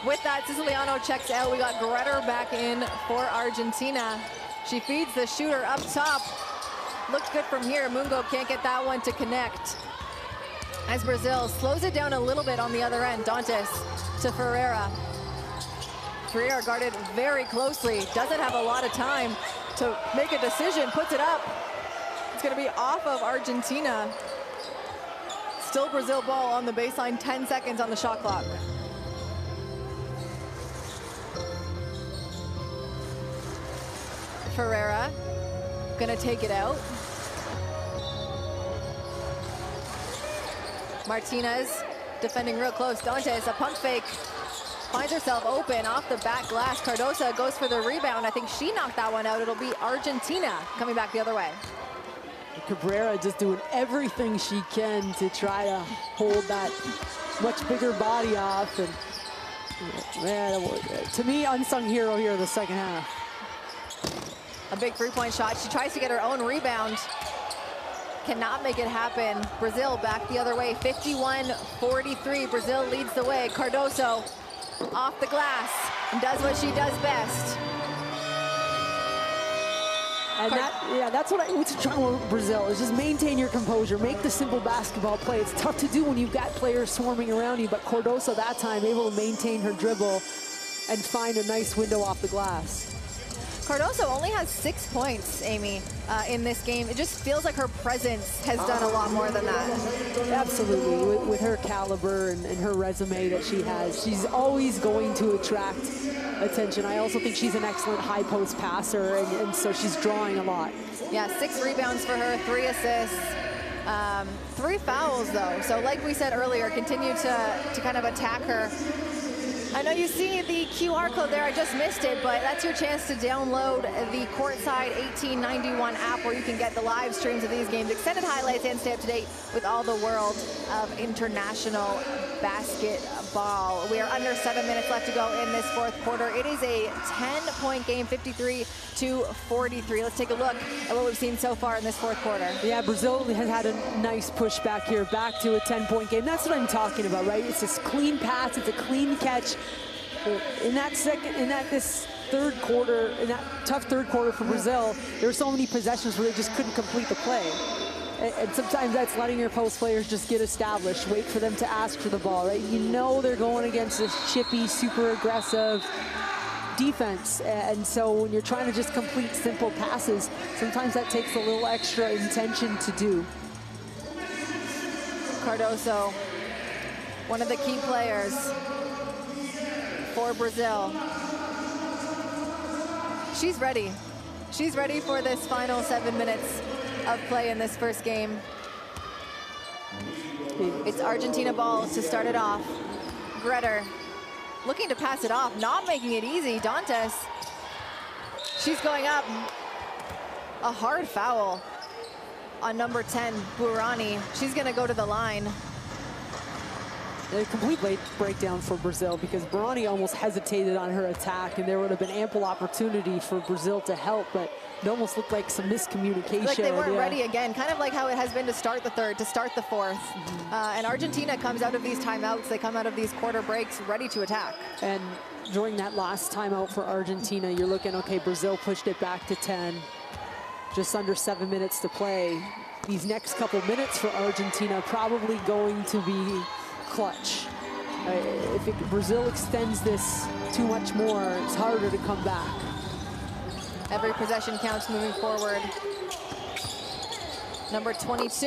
With that, Siciliano checks out. We got Gretter back in for Argentina. She feeds the shooter up top. Looks good from here. Mungo can't get that one to connect. As Brazil slows it down a little bit on the other end. Dantes to Ferreira. Ferreira guarded very closely. Doesn't have a lot of time to make a decision. Puts it up. It's going to be off of Argentina. Still Brazil ball on the baseline. 10 seconds on the shot clock. Ferreira gonna take it out. Martinez defending real close. Dantes, a pump fake, finds herself open off the back glass. Cardosa goes for the rebound. I think she knocked that one out. It'll be Argentina coming back the other way. Cabrera just doing everything she can to try to hold that much bigger body off. And man, to me, unsung hero here in the second half. A big three-point shot. She tries to get her own rebound. Cannot make it happen. Brazil back the other way, 51-43. Brazil leads the way. Cardoso off the glass and does what she does best. And that's what's trying with Brazil, is just maintain your composure, make the simple basketball play. It's tough to do when you've got players swarming around you, but Cardoso that time able to maintain her dribble and find a nice window off the glass. Cardoso only has 6 points, Amy, in this game. It just feels like her presence has done a lot more than that. Absolutely, with her caliber and her resume that she has, she's always going to attract attention. I also think she's an excellent high post passer, and so she's drawing a lot. Yeah, 6 rebounds for her, 3 assists. 3 fouls, though. So like we said earlier, continue to kind of attack her. I know you see the QR code there. I just missed it, but that's your chance to download the Courtside 1891 app, where you can get the live streams of these games, extended highlights, and stay up to date with all the world of international basketball. We are under 7 minutes left to go in this fourth quarter. It is a 10-point game, 53-43. Let's take a look at what we've seen so far in this fourth quarter. Yeah, Brazil has had a nice pushback here, back to a 10-point game. That's what I'm talking about, right? It's this clean pass, it's a clean catch. In that third quarter, in that tough third quarter for Brazil, there were so many possessions where they just couldn't complete the play. And sometimes that's letting your post players just get established, wait for them to ask for the ball, right? You know they're going against this chippy, super aggressive defense. And so when you're trying to just complete simple passes, sometimes that takes a little extra intention to do. Cardoso, one of the key players for Brazil. She's ready. She's ready for this final 7 minutes of play in this first game. It's Argentina ball to start it off. Gretter looking to pass it off, not making it easy. Dantes, she's going up. A hard foul on number 10, Burani. She's gonna go to the line. A complete late breakdown for Brazil, because Burani almost hesitated on her attack, and there would have been ample opportunity for Brazil to help, but It almost looked like some miscommunication. Like they weren't ready again, kind of like how it has been to start the third, to start the fourth. And Argentina comes out of these timeouts, they come out of these quarter breaks ready to attack. And during that last timeout for Argentina, you're looking, okay, Brazil pushed it back to 10. Just under 7 minutes to play. These next couple minutes for Argentina probably going to be clutch. If Brazil extends this too much more, it's harder to come back. Every possession counts moving forward. Number 22,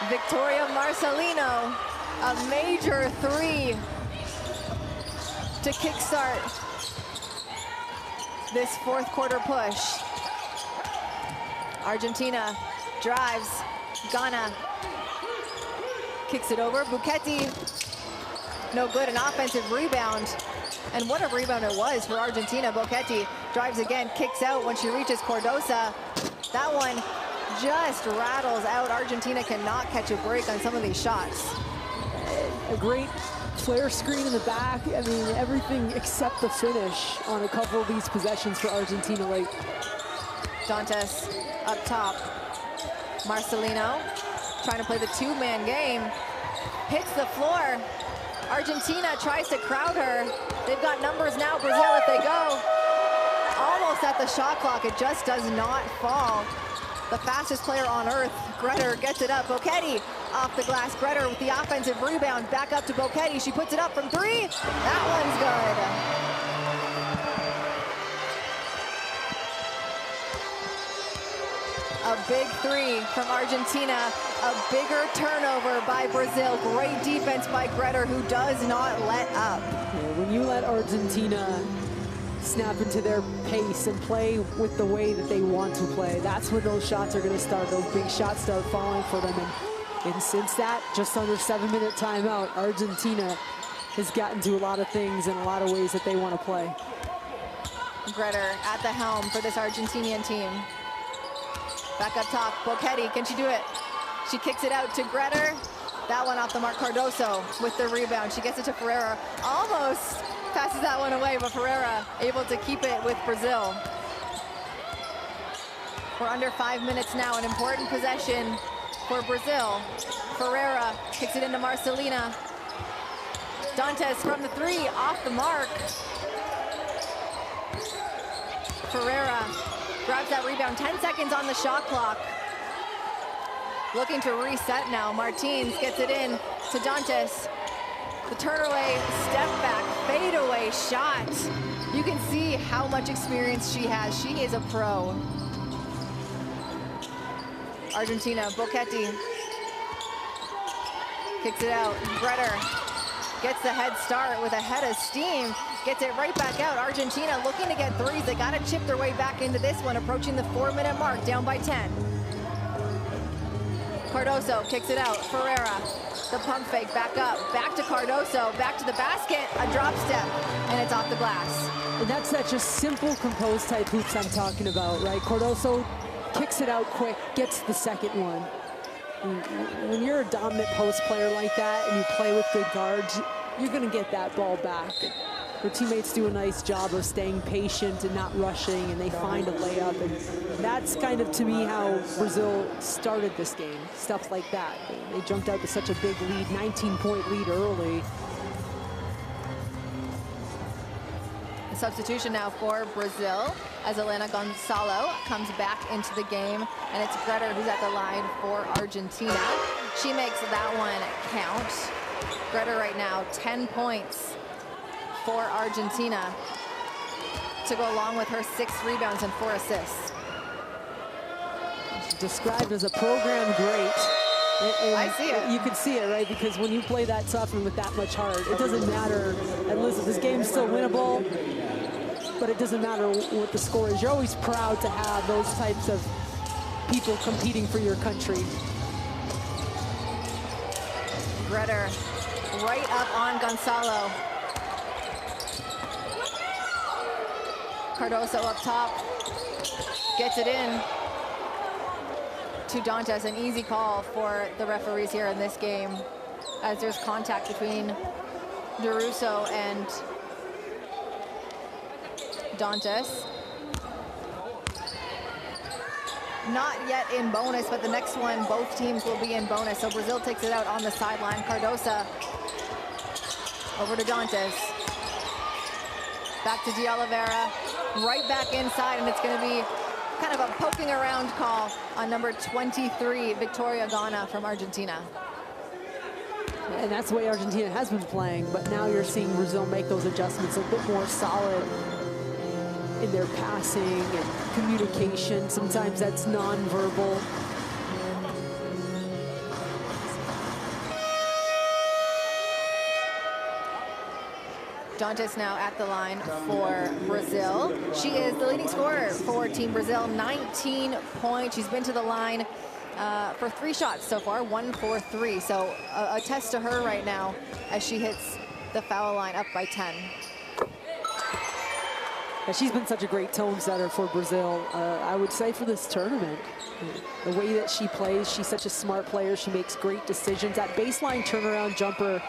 Victoria Marcelino, a major three to kickstart this fourth quarter push. Argentina drives, Ghana kicks it over, Buketti, no good, an offensive rebound. And what a rebound it was for Argentina. Buketti drives again, kicks out when she reaches Cardosa. That one just rattles out. Argentina cannot catch a break on some of these shots. A great flare screen in the back. I mean, everything except the finish on a couple of these possessions for Argentina. Like Dantes up top. Marcelino trying to play the two-man game. Hits the floor. Argentina tries to crowd her. They've got numbers now, Brazil, if they go. Almost at the shot clock, it just does not fall. The fastest player on earth, Gretter, gets it up. Buketti off the glass. Gretter with the offensive rebound. Back up to Buketti. She puts it up from three. That one's good. A big three from Argentina. A bigger turnover by Brazil. Great defense by Gretter, who does not let up. Yeah, when you let Argentina snap into their pace and play with the way that they want to play, that's when those shots are going to start. Those big shots start falling for them. And since that just under 7 minute timeout, Argentina has gotten to a lot of things in a lot of ways that they want to play. Gretter at the helm for this Argentinian team. Back up top, Buketti, can she do it? She kicks it out to Gretter. That one off the mark, Cardoso with the rebound. She gets it to Ferreira. Almost passes that one away, but Ferreira able to keep it with Brazil. We're under 5 minutes now, an important possession for Brazil. Ferreira kicks it into Marcelina. Dantes from the three, off the mark. Ferreira grabs that rebound, 10 seconds on the shot clock. Looking to reset now. Martins gets it in to Dantes. The turn away, step back, fade away shot. You can see how much experience she has. She is a pro. Argentina, Buketti kicks it out. Gretter gets the head start with a head of steam. Gets it right back out. Argentina looking to get threes. They got to chip their way back into this one, approaching the 4 minute mark, down by 10. Cardoso kicks it out. Ferreira, the pump fake, back up, back to Cardoso, back to the basket, a drop step, and it's off the glass. And that's that just simple, composed type hoops I'm talking about, right? Cardoso kicks it out quick, gets the second one. When you're a dominant post player like that and you play with good guards, you're gonna get that ball back. Her teammates do a nice job of staying patient and not rushing, and they find a layup. And that's kind of, to me, how Brazil started this game. Stuff like that. They jumped out to such a big lead, 19-point lead early. A substitution now for Brazil as Elena Gonzalo comes back into the game, and it's Gretter who's at the line for Argentina. She makes that one count. Gretter right now, 10 points for Argentina to go along with her 6 rebounds and 4 assists. Described as a program great. And I see it. You can see it, right? Because when you play that tough and with that much heart, it doesn't matter. And listen, this game's still winnable, but it doesn't matter what the score is. You're always proud to have those types of people competing for your country. Gretter right up on Gonzalo. Cardoso up top, gets it in to Dantes. An easy call for the referees here in this game, as there's contact between DeRusso and Dantes. not yet in bonus, but the next one, both teams will be in bonus. So Brazil takes it out on the sideline. Cardosa over to Dantes. Back to De Oliveira, right back inside, and it's going to be kind of a poking around call on number 23, Victoria Gana from Argentina. And that's the way Argentina has been playing, but now you're seeing Brazil make those adjustments a bit more solid in their passing and communication. Sometimes that's non-verbal. Dantes now at the line for Brazil. She is the leading scorer for Team Brazil, 19 points. She's been to the line for 3 shots so far, 1 for 3. So a test to her right now as she hits the foul line up by 10. Yeah, she's been such a great tone setter for Brazil, I would say, for this tournament. The way that she plays, she's such a smart player. She makes great decisions. That baseline turnaround jumper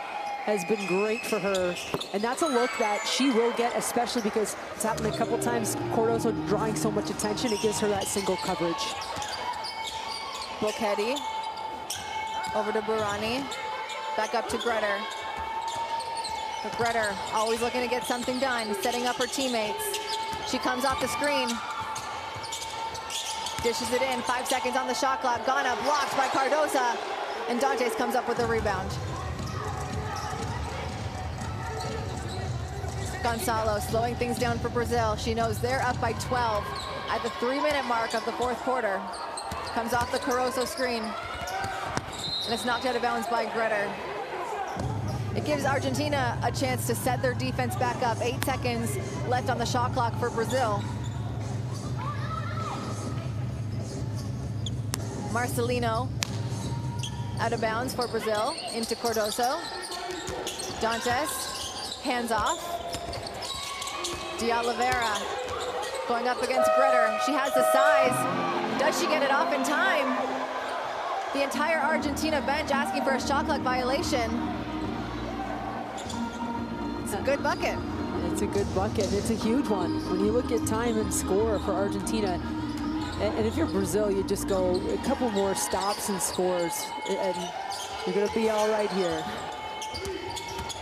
has been great for her, and that's a look that she will get, especially because it's happened a couple times. Cardoso drawing so much attention, it gives her that single coverage. Bocchetti over to Burani, back up to Gretter. But Gretter always looking to get something done, setting up her teammates. She comes off the screen, dishes it in, 5 seconds on the shot clock. Gana blocked by Cardosa, and Dantes comes up with a rebound. Gonzalo slowing things down for Brazil. She knows they're up by 12 at the 3-minute mark of the 4th quarter. Comes off the Caruso screen, and it's knocked out of bounds by Gretter. It gives Argentina a chance to set their defense back up. 8 seconds left on the shot clock for Brazil. Marcelino out of bounds for Brazil, into Cardoso. Dantes, hands off. De Oliveira going up against Gretter. She has the size. Does she get it off in time? The entire Argentina bench asking for a shot clock violation. It's a good bucket. It's a good bucket. It's a huge one. When you look at time and score for Argentina, and if you're Brazil, you just go a couple more stops and scores, and you're going to be all right here.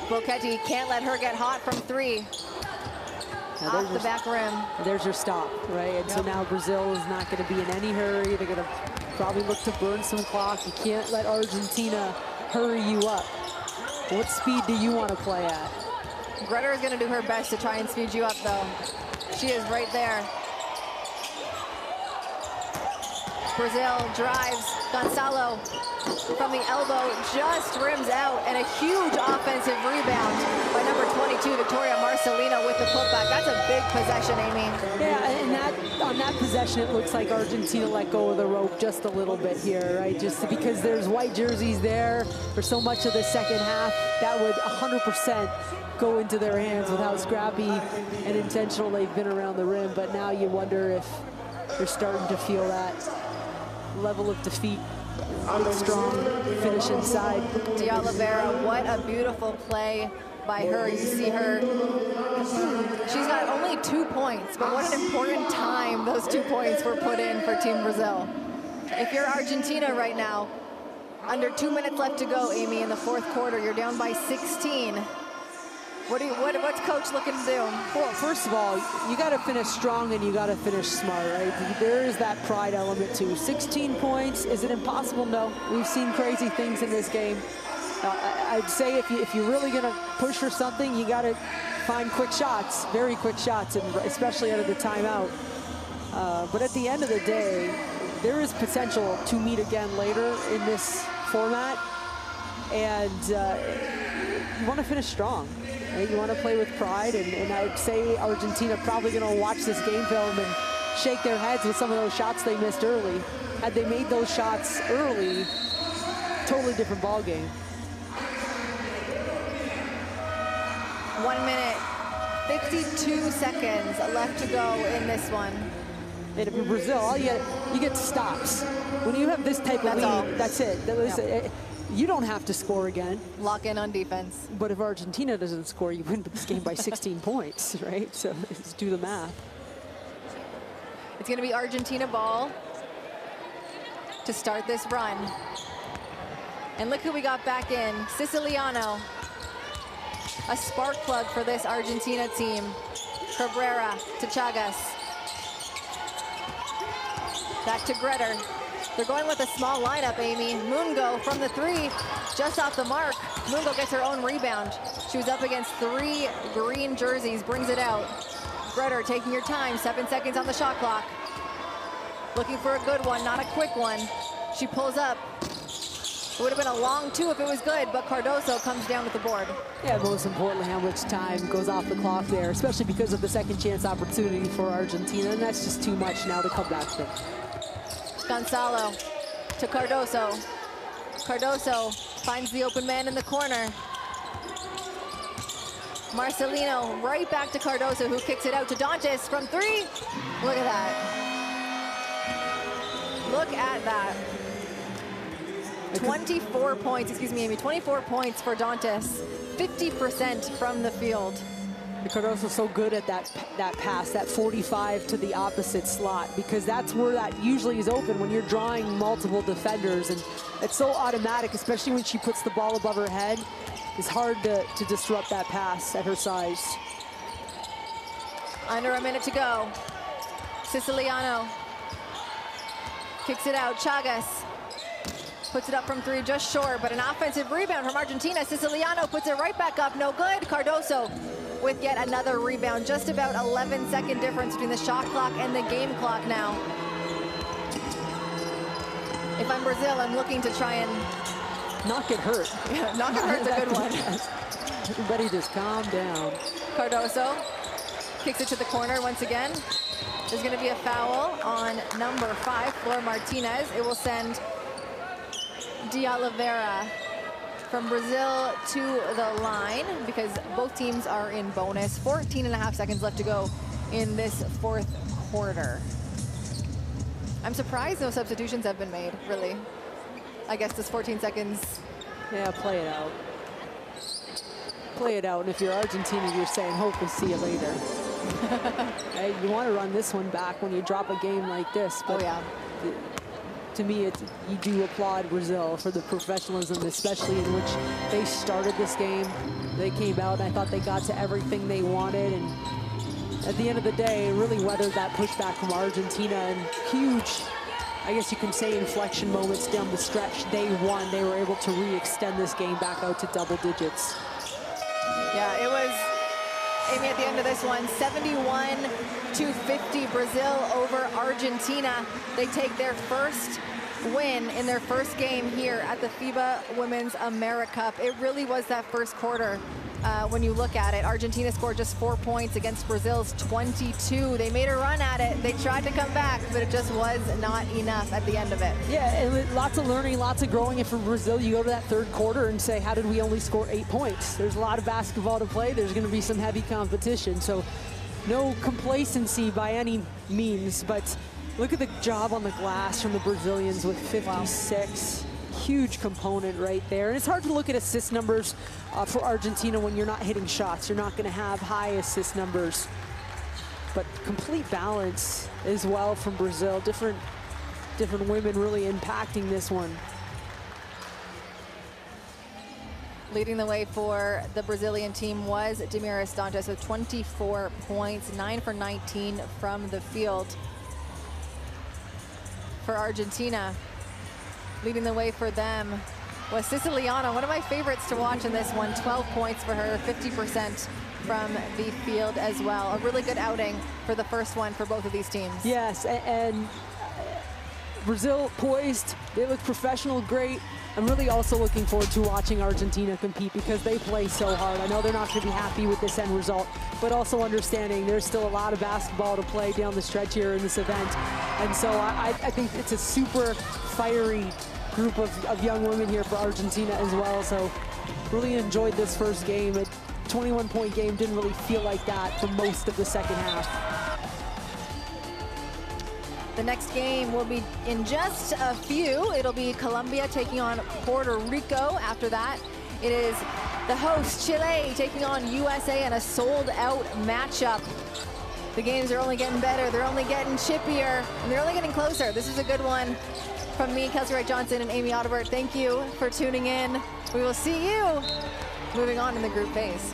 Bocchetti can't let her get hot from 3. Off the back rim. There's your stop, right? And so now Brazil is not going to be in any hurry. They're going to probably look to burn some clock. You can't let Argentina hurry you up. What speed do you want to play at? Gretter is going to do her best to try and speed you up, though. She is right there. Brazil drives. Gonzalo from the elbow just rims out, and a huge offensive rebound by number 22, Victoria Marcelino, with the putback. That's a big possession, Amy. Yeah, and on that possession, it looks like Argentina let go of the rope just a little bit here, right? Just because there's white jerseys there for so much of the second half, that would 100% go into their hands with how scrappy and intentional they've been around the rim. But now you wonder if they're starting to feel that level of defeat. Strong finish inside. De Oliveira, what a beautiful play by her. You see her, she's got only 2 points, but what an important time those 2 points were put in for Team Brazil. If you're Argentina right now, under 2 minutes left to go, Amy, in the 4th quarter, you're down by 16. What's coach looking to do? Well, first of all, you got to finish strong and you got to finish smart, right? There is that pride element too. 16 points, is it impossible? No. We've seen crazy things in this game. I'd say if you're really going to push for something, you got to find quick shots, very quick shots, and especially out of the timeout. But at the end of the day, there is potential to meet again later in this format, and you want to finish strong. Right? You want to play with pride, and I'd say Argentina probably going to watch this game film and shake their heads with some of those shots they missed early. Had they made those shots early, totally different ball game. 1 minute, 52 seconds left to go in this one. And if you're Brazil, you get stops. When you have this type of lead, that's it. You don't have to score again. Lock in on defense. But if Argentina doesn't score, you win this game by 16 points, right? So let's do the math. It's going to be Argentina ball. to start this run. And look who we got back in, Siciliano. A spark plug for this Argentina team. Cabrera to Chagas. Back to Gretter. They're going with a small lineup, Amy. Mungo from the three, just off the mark. Mungo gets her own rebound. She was up against 3 green jerseys, brings it out. Gretter taking your time, 7 seconds on the shot clock. Looking for a good one, not a quick one. She pulls up. It would have been a long 2 if it was good, but Cardoso comes down with the board. Yeah, most importantly, how much time goes off the clock there, especially because of the second chance opportunity for Argentina, and that's just too much now to come back from. Gonzalo to Cardoso. Cardoso finds the open man in the corner. Marcelino right back to Cardoso, who kicks it out to Dantes from 3. Look at that. Look at that. 24 points, excuse me, Amy, 24 points for Dantes, 50% from the field. Cardoso's so good at that pass, that 45 to the opposite slot, because that's where that usually is open when you're drawing multiple defenders, and it's so automatic, especially when she puts the ball above her head. It's hard to disrupt that pass at her size. Under a minute to go. Siciliano kicks it out. Chagas puts it up from 3, just short, but an offensive rebound from Argentina. Siciliano puts it right back up, no good. Cardoso with yet another rebound. Just about 11-second difference between the shot clock and the game clock now. If I'm Brazil, I'm looking to try and not get hurt. Yeah, not get hurt's a good one. Everybody just calm down. Cardoso kicks it to the corner once again. There's going to be a foul on number 5, Flor Martinez. It will send De Oliveira from Brazil to the line because both teams are in bonus. 14.5 seconds left to go in this 4th quarter. I'm surprised no substitutions have been made, really. I guess this 14 seconds. Yeah, play it out. Play it out, and if you're Argentina, you're saying, hope we'll see you later. Right? You want to run this one back when you drop a game like this, but to me, you do applaud Brazil for the professionalism, especially in which they started this game. They came out, and I thought they got to everything they wanted, and at the end of the day, really weathered that pushback from Argentina, and huge, I guess you can say, inflection moments down the stretch. They won. They were able to re-extend this game back out to double digits. Yeah, it was, Amy, at the end of this one, 71-50, Brazil over Argentina. They take their first win in their first game here at the FIBA Women's AmeriCup. It really was that first quarter. When you look at it, Argentina scored just 4 points against Brazil's 22. They made a run at it. They tried to come back, but it just was not enough at the end of it. Yeah, and lots of learning, lots of growing. And for Brazil, you go to that 3rd quarter and say, how did we only score 8 points? There's a lot of basketball to play. There's going to be some heavy competition. So no complacency by any means, but look at the job on the glass from the Brazilians with 56. Wow. Huge component right there. And it's hard to look at assist numbers for Argentina when you're not hitting shots. You're not going to have high assist numbers. But complete balance as well from Brazil. Different women really impacting this one. Leading the way for the Brazilian team was Damiris Dantes with 24 points, 9 for 19 from the field. For Argentina, leading the way for them was Siciliano, one of my favorites to watch in this one. 12 points for her, 50% from the field as well. A really good outing for the first one for both of these teams. Yes, and Brazil poised. They look professional, great. I'm really also looking forward to watching Argentina compete because they play so hard. I know they're not going to be happy with this end result, but also understanding there's still a lot of basketball to play down the stretch here in this event. And so I think it's a super fiery group of young women here for Argentina as well. So really enjoyed this first game. A 21-point game didn't really feel like that for most of the second half. The next game will be in just a few. It'll be Colombia taking on Puerto Rico. After that, it is the host, Chile, taking on USA in a sold-out matchup. The games are only getting better. They're only getting chippier, and they're only getting closer. This is a good one From me, Kelsey Wright-Johnson, and Amy Audibert, thank you for tuning in. We will see you moving on in the group phase.